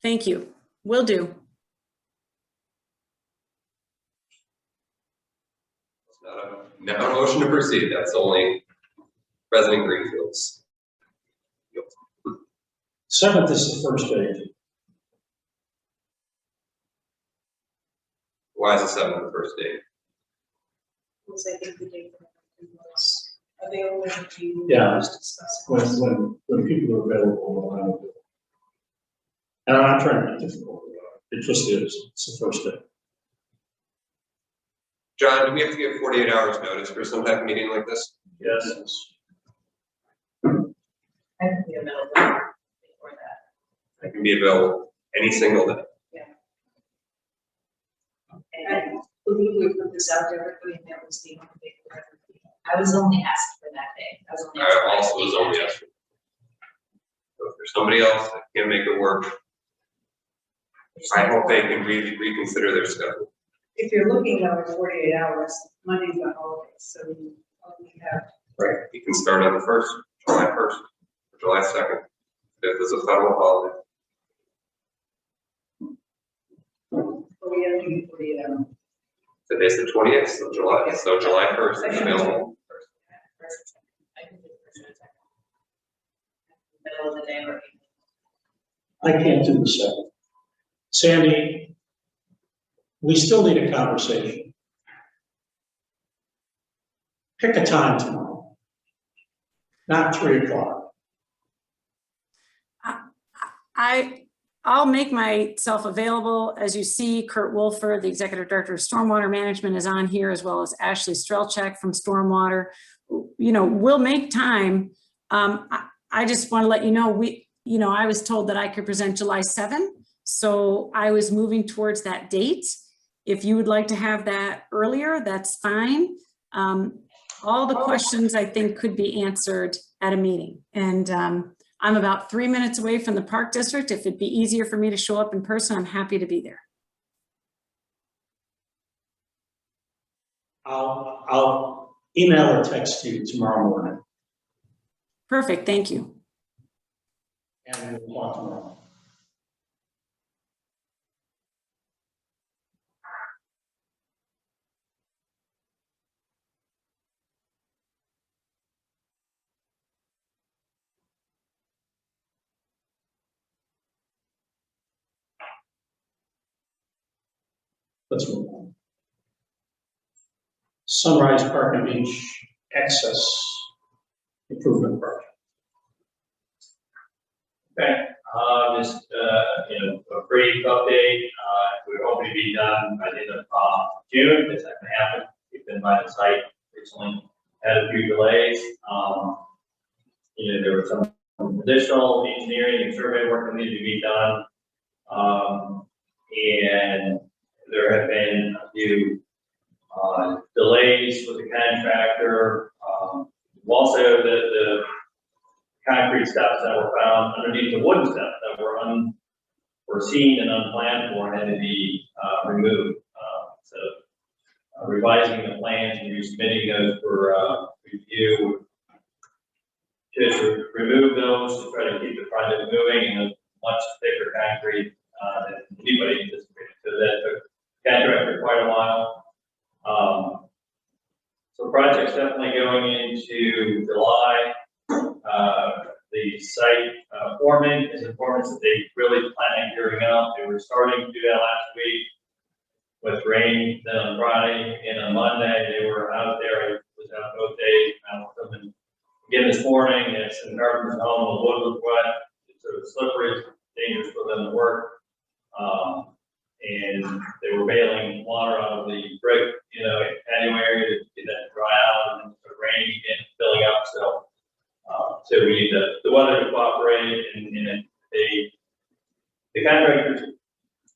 Speaker 13: Thank you. Will do.
Speaker 7: It's not a motion to proceed. That's only President Greenfield's.
Speaker 1: 7th is the first day.
Speaker 7: Why is the 7th the first date?
Speaker 8: Because I think the date was available to
Speaker 1: Yeah.
Speaker 8: discuss.
Speaker 1: When people are available, we'll have it. And I'm not trying to be difficult about it. It just is. It's the first day.
Speaker 7: John, do we have to give 48 hours notice for some type of meeting like this?
Speaker 5: Yes.
Speaker 11: I can be available before that.
Speaker 7: I can be available any single day.
Speaker 8: And I believe we put this out to everybody, and that was the only day for everybody. I was only asked for that day. I was only asked.
Speaker 7: I also was only asked. So if there's somebody else that can make it work, I hope they can reconsider their schedule.
Speaker 12: If you're looking at 48 hours, Monday's a holiday, so you only have.
Speaker 7: Right. You can start on the 1st, July 1st, or July 2nd, if it's a federal holiday.
Speaker 12: We have to be 48 hours.
Speaker 7: Today's the 20th of July, so July 1st is available.
Speaker 11: I can do the first and second. Middle of the day or.
Speaker 1: I can't do the second. Sandy, we still need a conversation. Pick a time tomorrow. Not 3 o'clock.
Speaker 13: I'll make myself available. As you see, Kurt Wolfer, the Executive Director of Stormwater Management, is on here, as well as Ashley Strelchak from Stormwater. You know, we'll make time. I just want to let you know, I was told that I could present July 7th, so I was moving towards that date. If you would like to have that earlier, that's fine. All the questions I think could be answered at a meeting. And I'm about 3 minutes away from the Park District. If it'd be easier for me to show up in person, I'm happy to be there.
Speaker 1: I'll email or text you tomorrow morning.
Speaker 13: Perfect, thank you.
Speaker 1: And we'll talk tomorrow. Let's move on. Sunrise Park and Beach Access Improvement Project.
Speaker 5: Okay, just, a brief update. We're hoping to be done by the end of June. It's not gonna happen. We've been by the site recently, had a few delays. There was some additional engineering and survey work that needed to be done. And there have been a few delays with the contractor. Also, the concrete steps that were found underneath the wooden steps that were unforeseen and unplanned for had to be removed. So revising the plans and resubmitting those for review. Just remove those to try to keep the project moving, and much thicker concrete than anybody anticipated. So that took the contractor quite a while. So project's definitely going into July. The site foreman is informing us that they really plan on gearing up. They were starting to do that last week with rain. Then on Friday and on Monday, they were out there. It was out both days. Coming again this morning, it's in Garden's home. The wood was wet. It's sort of slippery. It's dangerous for them to work. And they were bailing water out of the brick, patio area to get that to dry out, and then the rain again filling up. So we need the weather to cooperate, and the contractors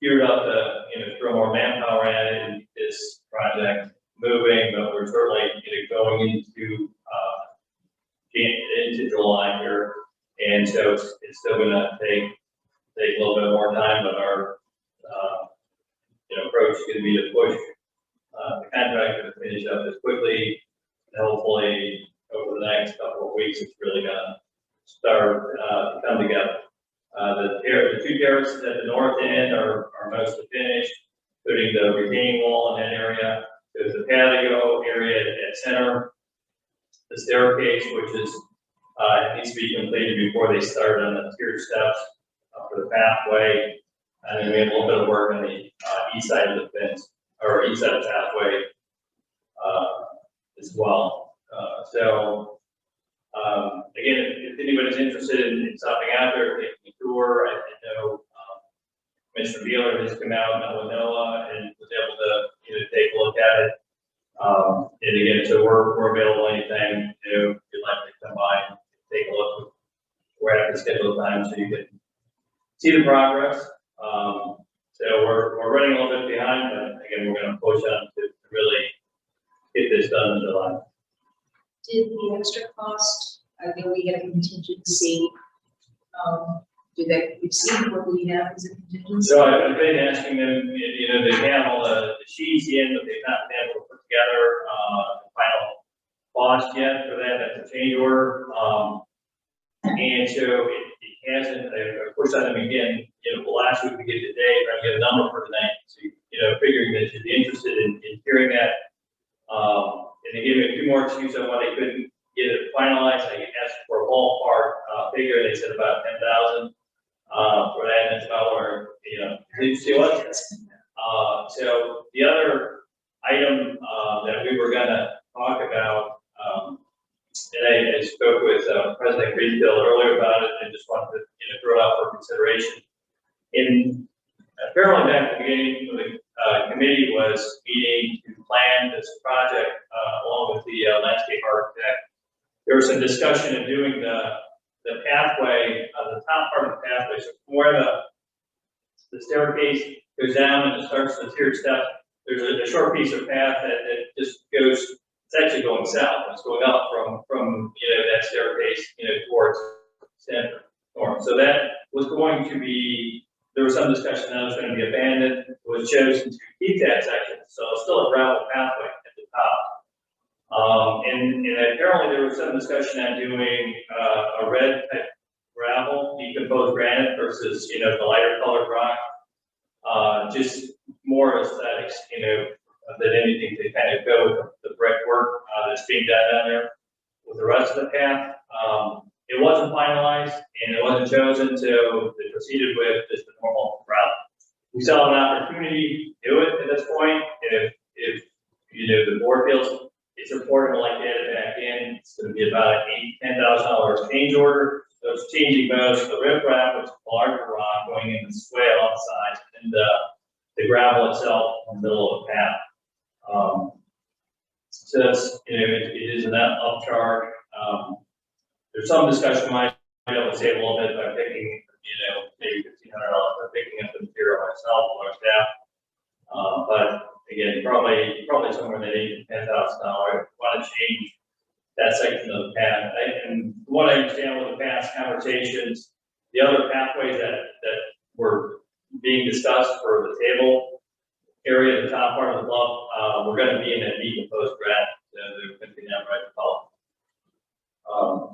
Speaker 5: geared up to throw more manpower at it and get this project moving, but we're certainly going into July here, and so it's still going to take a little bit more time, but our approach is going to be to push the contractor to finish up as quickly, and hopefully over the next couple of weeks, it's really going to start to come together. The two terraces at the north end are mostly finished, including the retaining wall in that area. There's the patio area at center, the staircase, which is needs to be completed before they start on the tiered steps for the pathway. And then we have a little bit of work on the east side of the fence, or east side of the pathway as well. Again, if anybody's interested in stopping out there, taking a tour, I know Commissioner Beeler has come out, met with Noah, and was able to, take a look at it. And again, so we're available anytime, if you'd like to come by and take a look. We're at the scheduled time so you can see the progress. So we're running a little bit behind, but again, we're gonna push on to really get this done in July.
Speaker 8: Did the extra cost, I think we have a contingency, do they receive what we have as a contingency?
Speaker 5: So I've been asking them, they have all the sheets in, but they've not been able to put together, the final cost yet for that, that's a change order. And so it hasn't, I pushed on them again, last week we did today, trying to get a number for tonight. So, figuring that you'd be interested in hearing that. And they gave me a few more excuses on why they couldn't get it finalized. I asked for a ballpark figure, they said about 10,000 for that, and it's about where, did you see what? So the other item that we were gonna talk about, and I spoke with President Greenfield earlier about it, and just wanted to throw it out for consideration. In apparently back at the beginning, the committee was meeting to plan this project along with the landscape architect. There was some discussion of doing the pathway, the top part of the pathway, so where the staircase goes down and it starts the tiered step. There's a short piece of path that just goes. It's actually going south. It's going up from that staircase towards center north. So that was going to be. There was some discussion that was going to be abandoned. It was chosen to keep that section, so it's still a gravel pathway at the top. And apparently there was some discussion on doing a red type gravel, decomposed granite versus the lighter colored rock. Just more aesthetics, than anything to kind of go with the brickwork that's being done down there with the rest of the path. It wasn't finalized and it wasn't chosen, so they proceeded with just the normal route. We saw an opportunity to do it at this point. If the board feels it's important to like add it back in, it's going to be about $10,000 change order. So it's changing both the riprap, which is a larger rock going in the swale on the sides, and the gravel itself in the middle of the path. So that's, it is an upcharge. There's some discussion might be able to save a little bit by picking, maybe $1,500 by picking up the material ourselves or our staff. But again, probably somewhere in the $8,000 to $10,000. Want to change that section of the path. And from what I understand with the past conversations, the other pathways that were being discussed for the table area, the top part of the bluff, we're going to be in that decomposed granite. They're going to be down right to color.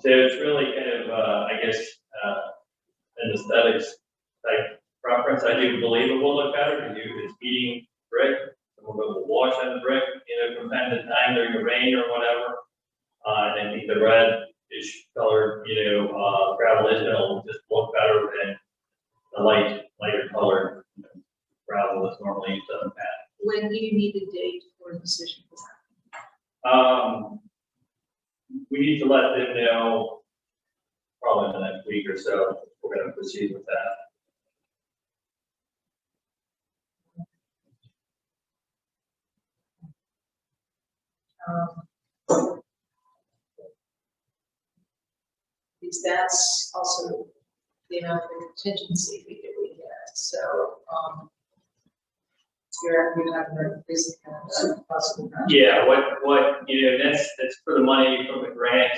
Speaker 5: So it's really kind of, I guess, an aesthetics type preference. I do believe it will look better because it's heating brick. So we'll wash on the brick, from time to time during the rain or whatever. And I think the reddish colored, gravel is going to just look better than the lighter colored gravel that's normally used on the path.
Speaker 8: When do you need a date for a decision?
Speaker 5: We need to let them know probably in the next week or so. We're going to proceed with that.
Speaker 8: Because that's also the amount of contingency fee that we get, so, you're having a basic kind of possible.
Speaker 5: Yeah, what that's for the money from the grant,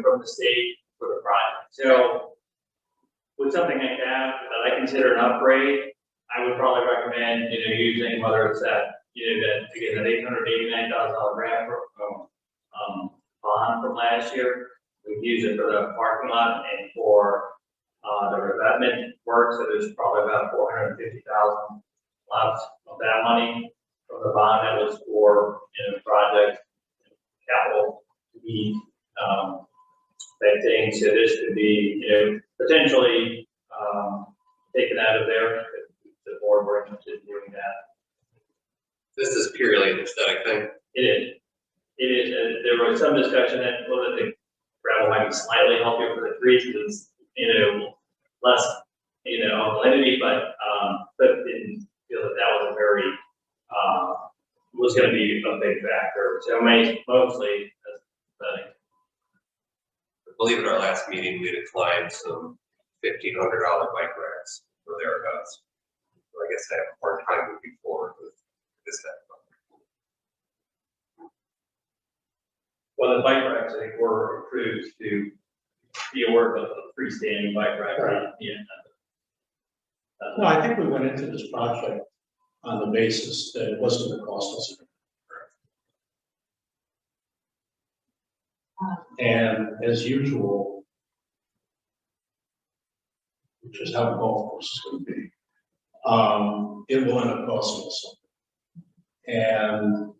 Speaker 5: from the state for the project. So with something like that I consider an upgrade, I would probably recommend, using whether it's that, that again, that $889,000 grant bond from last year. We use it for the parking lot and for the revetment work. So there's probably about $450,000 left of that money from the bond that was for project capital need that thing. So this could be potentially taken out of there if the board were interested in doing that.
Speaker 7: This is purely an aesthetic thing.
Speaker 5: It is. It is. There was some discussion that whether the gravel might be slightly healthier for the trees because less alkalinity, but Cliff didn't feel that that was a very, was gonna be a big factor. So mostly, but
Speaker 7: I believe in our last meeting, we declined some $1,500 bike racks for thereabouts. So I guess I have a hard time moving forward with this type of.
Speaker 5: well, the bike racks, I think, were approved to be awarded with a freestanding bike rack, right? Yeah.
Speaker 1: No, I think we went into this project on the basis that it wasn't gonna cost us anything. And as usual, which is how a golf course is gonna be, it will end up costing us something. And,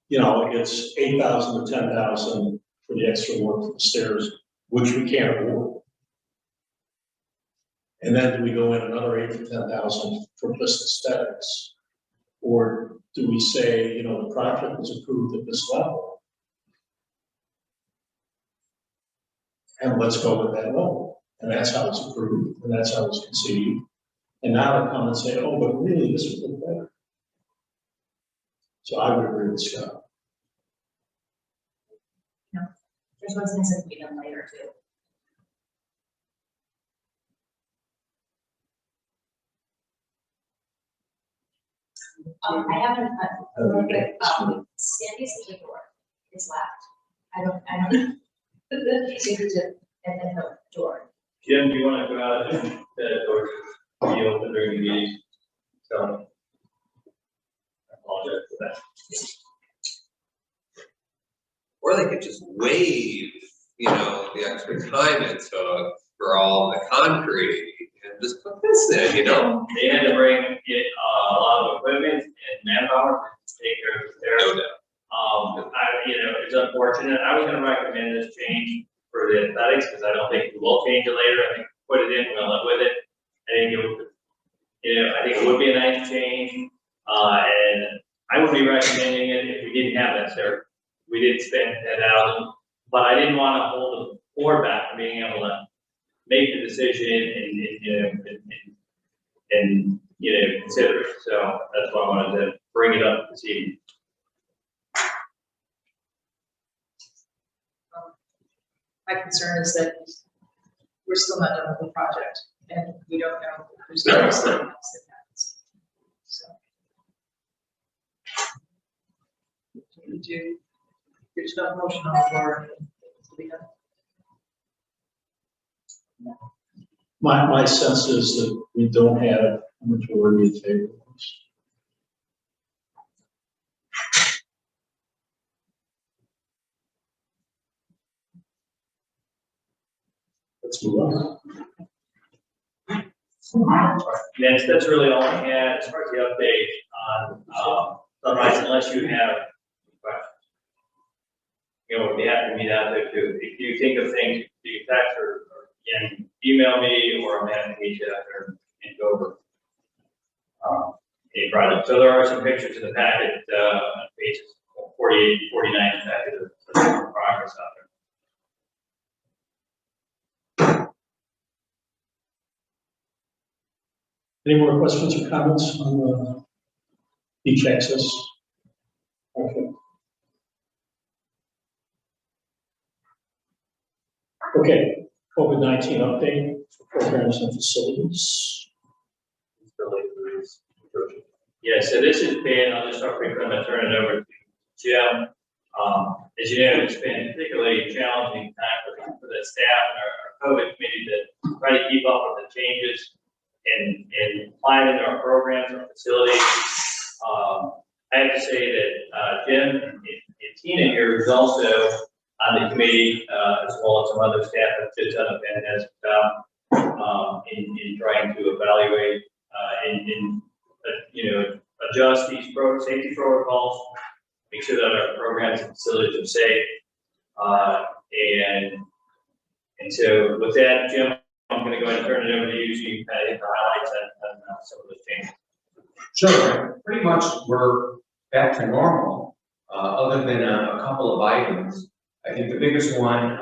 Speaker 1: you know, it's 8,000 to 10,000 for the extra work for the stairs, which we can't afford. And then do we go in another 8,000 to 10,000 for just aesthetics? Or do we say, you know, the project was approved at this level? And let's go with that level. And that's how it's approved, and that's how it's conceived. And now they come and say, oh, but really, this would look better. So I would agree with Scott.
Speaker 11: There's those things that can be done later too. I haven't, Sandy's at the door, it's locked. I don't, she's at the door.
Speaker 5: Jim, do you want to go out and or be open during the meeting? So, I apologize for that.
Speaker 7: Or they could just waive, you know, the extra time it took for all the concrete and just put this in, you know?
Speaker 5: They had to bring in a lot of equipment and manpower to take care of the stairs.
Speaker 7: No doubt.
Speaker 5: You know, it's unfortunate. I was gonna recommend this change for the aesthetics, because I don't think we will change it later. I think put it in, we'll live with it. I think it would, you know, I think it would be a nice change. And I would be recommending it if we didn't have that stair. We did spend 10,000, but I didn't want to hold the board back from being able to make the decision and consider it. So that's why I wanted to bring it up this evening.
Speaker 12: My concern is that we're still not done with the project, and we don't know if there's something else that happens. So. There's no motion on the floor.
Speaker 1: My sense is that we don't have a majority of favor. Let's move on.
Speaker 5: Yes, that's really all I had as far as the update on, sunrise, unless you have questions. You know, we'd be happy to meet out there too. If you think of things, you can text or again, email me, or I'm happy to meet you out there and go over any project. So there are some pictures in the packet, pages 48, 49 in the packet of progress out there.
Speaker 1: Any more questions or comments on the beach access? Okay. Okay, COVID-19 update for programs and facilities.
Speaker 5: Yeah, so this has been, I'll just start quickly, I'm gonna turn it over to Jim. As you know, it's been particularly challenging time for the staff and our COVID committee to try to keep up with the changes and planning our programs and facilities. I have to say that Jim and Tina here is also on the committee, as well as some other staff have just done a fantastic job in trying to evaluate and adjust these safety protocols, make sure that our programs and facilities are safe. And so with that, Jim, I'm going to go ahead and turn it over to you so you can kind of hit the highlights and some of those changes.
Speaker 10: Sure, pretty much we're back to normal, other than a couple of items. I think the biggest one,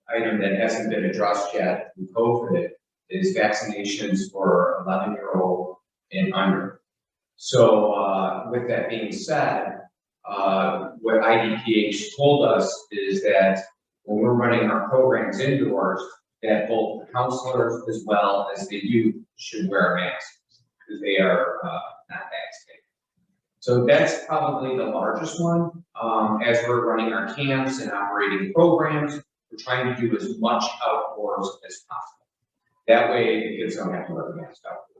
Speaker 10: item that hasn't been addressed yet with COVID is vaccinations for 11-year-old and under. So with that being said, what IDPH told us is that when we're running our programs indoors, that both the counselors as well as the youth should wear masks because they are not vaccinated. So that's probably the largest one. As we're running our camps and operating programs, we're trying to do as much outdoors as possible. That way the kids don't have to wear masks outdoors.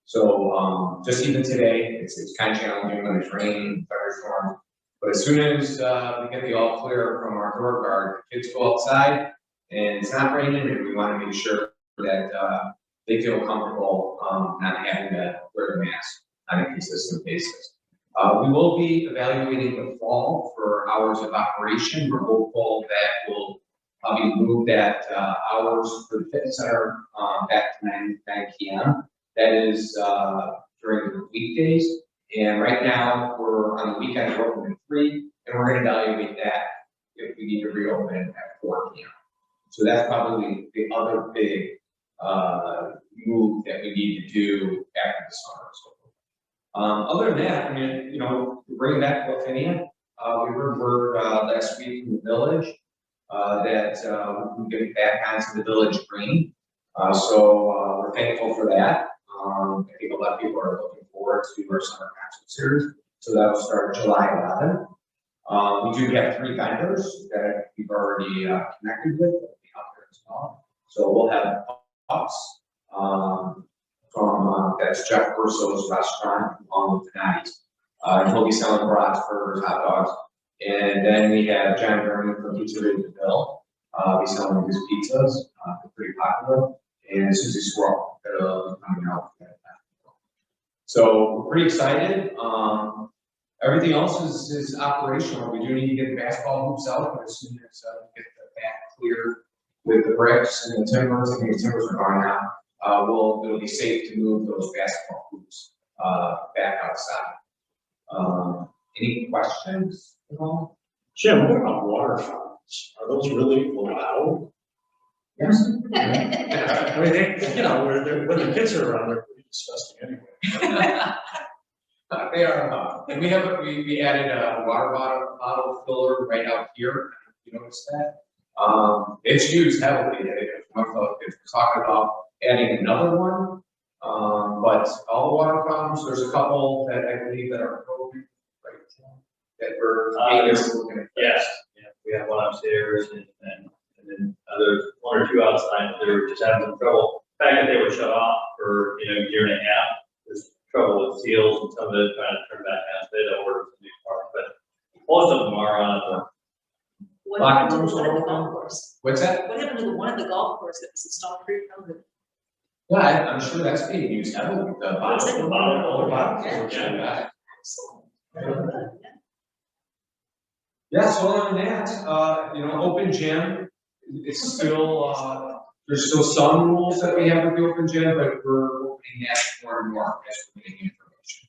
Speaker 10: So just even today, it's kind of challenging when it's raining, thunderstorms. But as soon as we get the all clear from our door guard, the kids go outside and it's not raining, and we want to make sure that they feel comfortable not having to wear a mask on a consistent basis. We will be evaluating the fall for hours of operation. We're hopeful that we'll probably move that hours for the fitness center back to 9 p.m. That is during the weekdays. And right now we're on the weekends, we're open at 3, and we're going to evaluate that if we need to reopen at 4 p.m. So that's probably the other big move that we need to do after the summer. Other than that, I mean, you know, bringing back to Lafinia, we heard word last week from the village that we get back onto the village green. So we're thankful for that. I think a lot of people are looking forward to our summer concert series. So that will start July 11th. We do have 3 vendors that we've already connected with that will be out there as well. So we'll have pups from that's Jeff Urso's restaurant on tonight. He'll be selling brats, burgers, hot dogs. And then we have John Vernon from Pizzeria DeVille. He's selling his pizzas. They're pretty popular. And Susie Squirrel that'll be coming out. So we're pretty excited. Everything else is operational. We do need to get the basketball hoops out, but as soon as we get the back cleared with the bricks and the timbers, I think the timbers are gone now. It'll be safe to move those basketball hoops back outside. Any questions at all?
Speaker 1: Jim, what about water fountains? Are those really allowed?
Speaker 10: Yes.
Speaker 1: I mean, you know, when the kids are around, they're pretty disgusting anyway.
Speaker 10: They are, and we added a water bottle filler right out here. You notice that? It's used heavily. If we're talking about adding another one, but all the water fountains, there's a couple that I believe that are appropriate, right? That we're looking at.
Speaker 5: Yes, yeah, we have one upstairs and then other 1 or 2 outside that are just having some trouble. The fact that they were shut off for, you know, a year and a half, there's trouble with seals and some of it trying to turn back on. So they had to order some new parts, but most of them are on.
Speaker 8: What happened to the one at the golf course?
Speaker 10: What's that?
Speaker 8: What happened to the one at the golf course that was installed pre-COVID?
Speaker 10: Yeah, I'm sure that's being used heavily. The bottle.
Speaker 5: Yeah.
Speaker 10: Yeah, so other than that, you know, open gym, it's still, there's still some rules that we have with the open gym, but we're opening that more and more as we're getting information.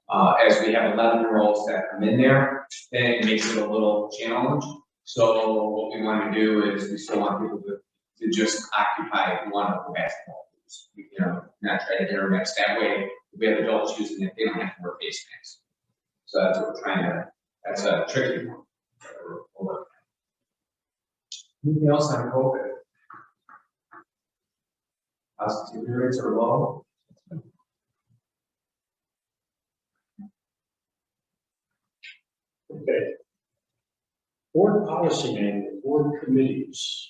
Speaker 10: As we have 11-year-olds that come in there, then it makes it a little challenge. So what we want to do is we still want people to just occupy one of the basketball hoops. You know, not try to intermix. That way, if we have adults using it, they don't have to wear face masks. So that's what we're trying to, that's a tricky one. Anything else on COVID? Positivity rates are low.
Speaker 1: Okay. Board policy manual, board committees.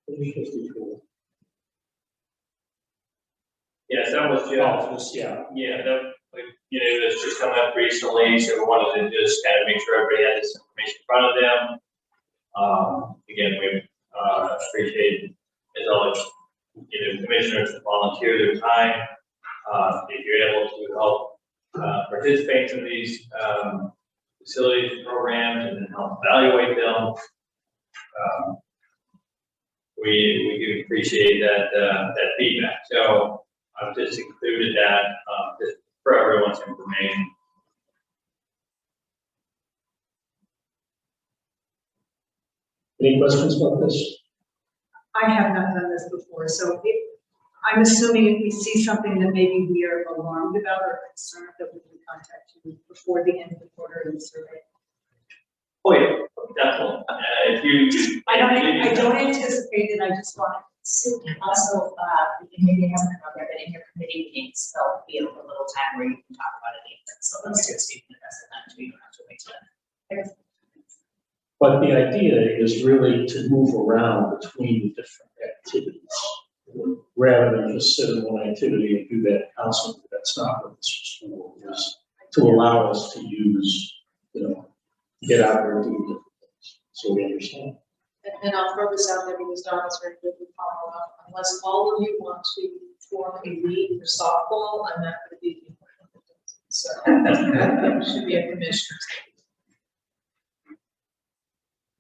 Speaker 1: Page 54.
Speaker 5: Yes, that was just.
Speaker 1: Oh, this, yeah.
Speaker 5: Yeah, that, you know, this just come up recently, so we wanted to just kind of make sure everybody had this information in front of them. Again, we appreciate, as always, you know, commissioners to volunteer their time. If you're able to help participate in these facilities programs and then help evaluate them, we do appreciate that feedback. So I've just included that just for everyone's information.
Speaker 1: Any questions about this?
Speaker 12: I have not done this before, so I'm assuming if we see something that maybe we are alarmed about or concerned, that we can contact you before the end of the quarter of the survey.
Speaker 5: Oh, yeah, definitely. If you.
Speaker 12: I don't anticipate it, I just want to.
Speaker 11: So also, maybe it hasn't come up yet, but in your committee meetings, there'll be a little time where you can talk about it. So let's just speak to the rest of that, too. You don't have to wait till then.
Speaker 1: But the idea is really to move around between the different activities, rather than just sit in one activity and do that constantly. That's not what this is for. It's to allow us to use, get out there and do different things. So we understand.
Speaker 8: And I'll throw this out there because Don is very good with follow up. Unless all of you want to form a league for softball, I'm not going to be. So it should be a commissioner's.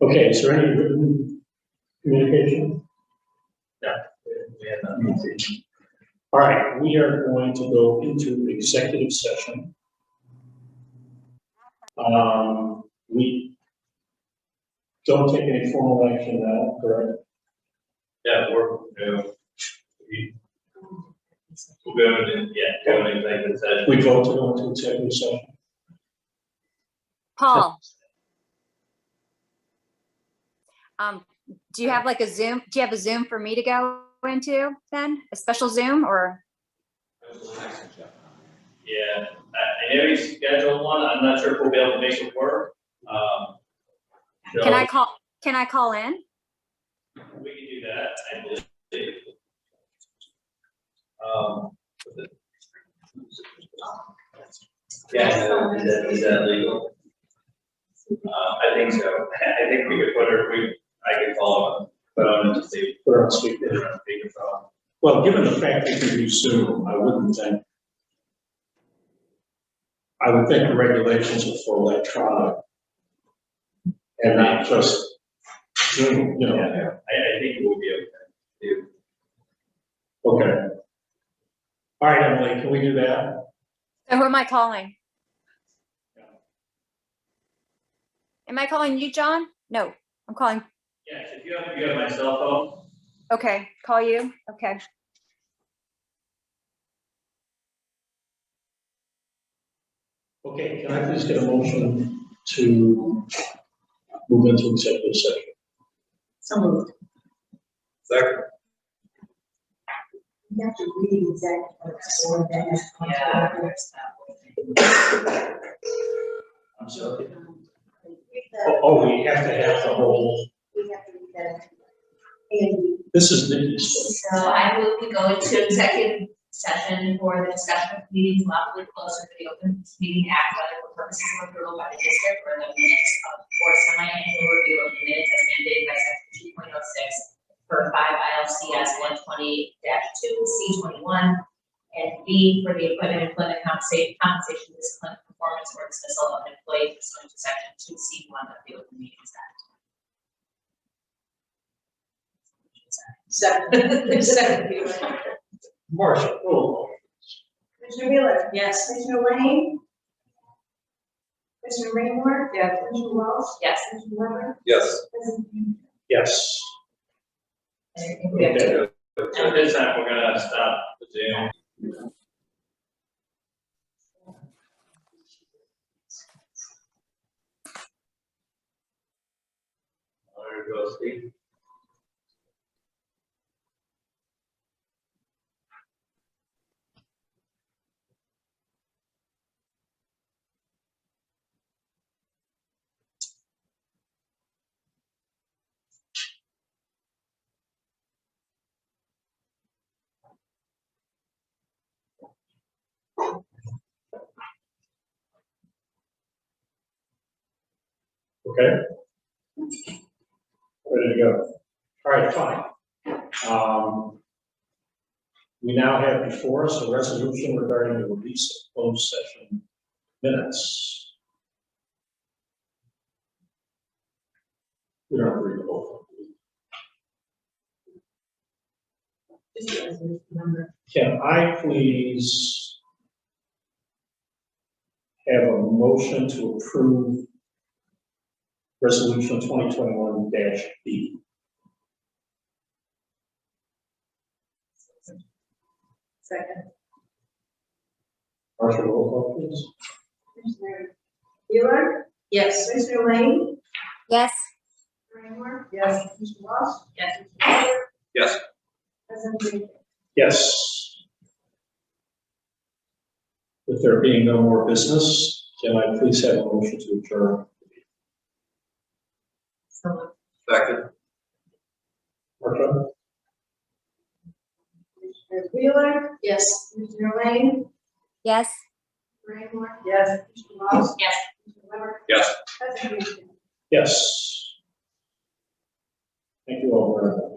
Speaker 1: Okay, is there any written communication? No. We have none. All right, we are going to go into executive session. We don't take any formal action now, correct?
Speaker 5: Yeah, we'll go into executive session.
Speaker 1: We vote to go into executive session.
Speaker 3: Paul. Do you have like a Zoom? Do you have a Zoom for me to go into then? A special Zoom or?
Speaker 5: Yeah, I know he's scheduled one. I'm not sure if we'll be able to make it work.
Speaker 3: Can I call in?
Speaker 5: We can do that, I believe. Yeah, is that legal? I think so. I think we could put her, I could call put on to see,
Speaker 1: Put her on speakerphone. Well, given the fact that you do Zoom, I would think the regulations are for electronic and not just Zoom,
Speaker 5: Yeah, I think it will be okay.
Speaker 1: Okay. All right, Emily, can we do that?
Speaker 3: So who am I calling? Am I calling you, John? No, I'm calling.
Speaker 5: Yes, if you have my cell phone.
Speaker 3: Okay, call you. Okay.
Speaker 1: Okay, can I please get a motion to move into executive session?
Speaker 12: So moved.
Speaker 7: Second.
Speaker 12: You have to read exactly what's going on.
Speaker 11: Yeah.
Speaker 1: I'm sorry. Oh, we have to have the whole,
Speaker 12: We have to read that.
Speaker 1: this is Nikki's.
Speaker 11: So I will be going to executive session for the discussion of meetings lawfully closer to the Open Meeting Act, whether for purposes of approval by the district or the minutes of, or semi-annual review of the minutes as mandated by section 2.06 for 5 ILCS 120-2 C21, and B for the employment compensation, discipline, performance, or dismissal of an employee pursuant to section 2C1 of the Open Meetings Act.
Speaker 8: Second.
Speaker 1: Marcia, roll call.
Speaker 12: Commissioner Miller?
Speaker 8: Yes.
Speaker 12: Commissioner Lane? Commissioner Raymore?
Speaker 8: Yes.
Speaker 12: Commissioner Welch?
Speaker 11: Yes.
Speaker 12: Commissioner Weber?
Speaker 7: Yes.
Speaker 1: Yes.
Speaker 11: And I think we have to.
Speaker 1: Okay.
Speaker 5: So this time we're gonna stop the Zoom. There goes Steve.
Speaker 1: Okay. Ready to go. All right, fine. We now have before us a resolution regarding the release of closed session minutes. We don't have to read the whole thing. Can I please have a motion to approve resolution 2021-B?
Speaker 12: Second.
Speaker 1: Marcia, roll call please.
Speaker 12: Commissioner Wheeler?
Speaker 8: Yes.
Speaker 12: Commissioner Lane?
Speaker 3: Yes.
Speaker 12: Rainmore? Yes. Commissioner Walsh?
Speaker 8: Yes.
Speaker 7: Yes.
Speaker 12: President Green?
Speaker 1: Yes. With there being no more business, can I please have a motion to adjourn?
Speaker 8: So
Speaker 7: Second.
Speaker 1: Marcia?
Speaker 12: Commissioner Wheeler?
Speaker 8: yes.
Speaker 12: Commissioner Lane?
Speaker 3: Yes.
Speaker 12: Rainmore? Yes. Commissioner Walsh?
Speaker 8: Yes.
Speaker 12: Commissioner Weber?
Speaker 7: Yes.
Speaker 12: President Green?
Speaker 1: Yes. Thank you all very much.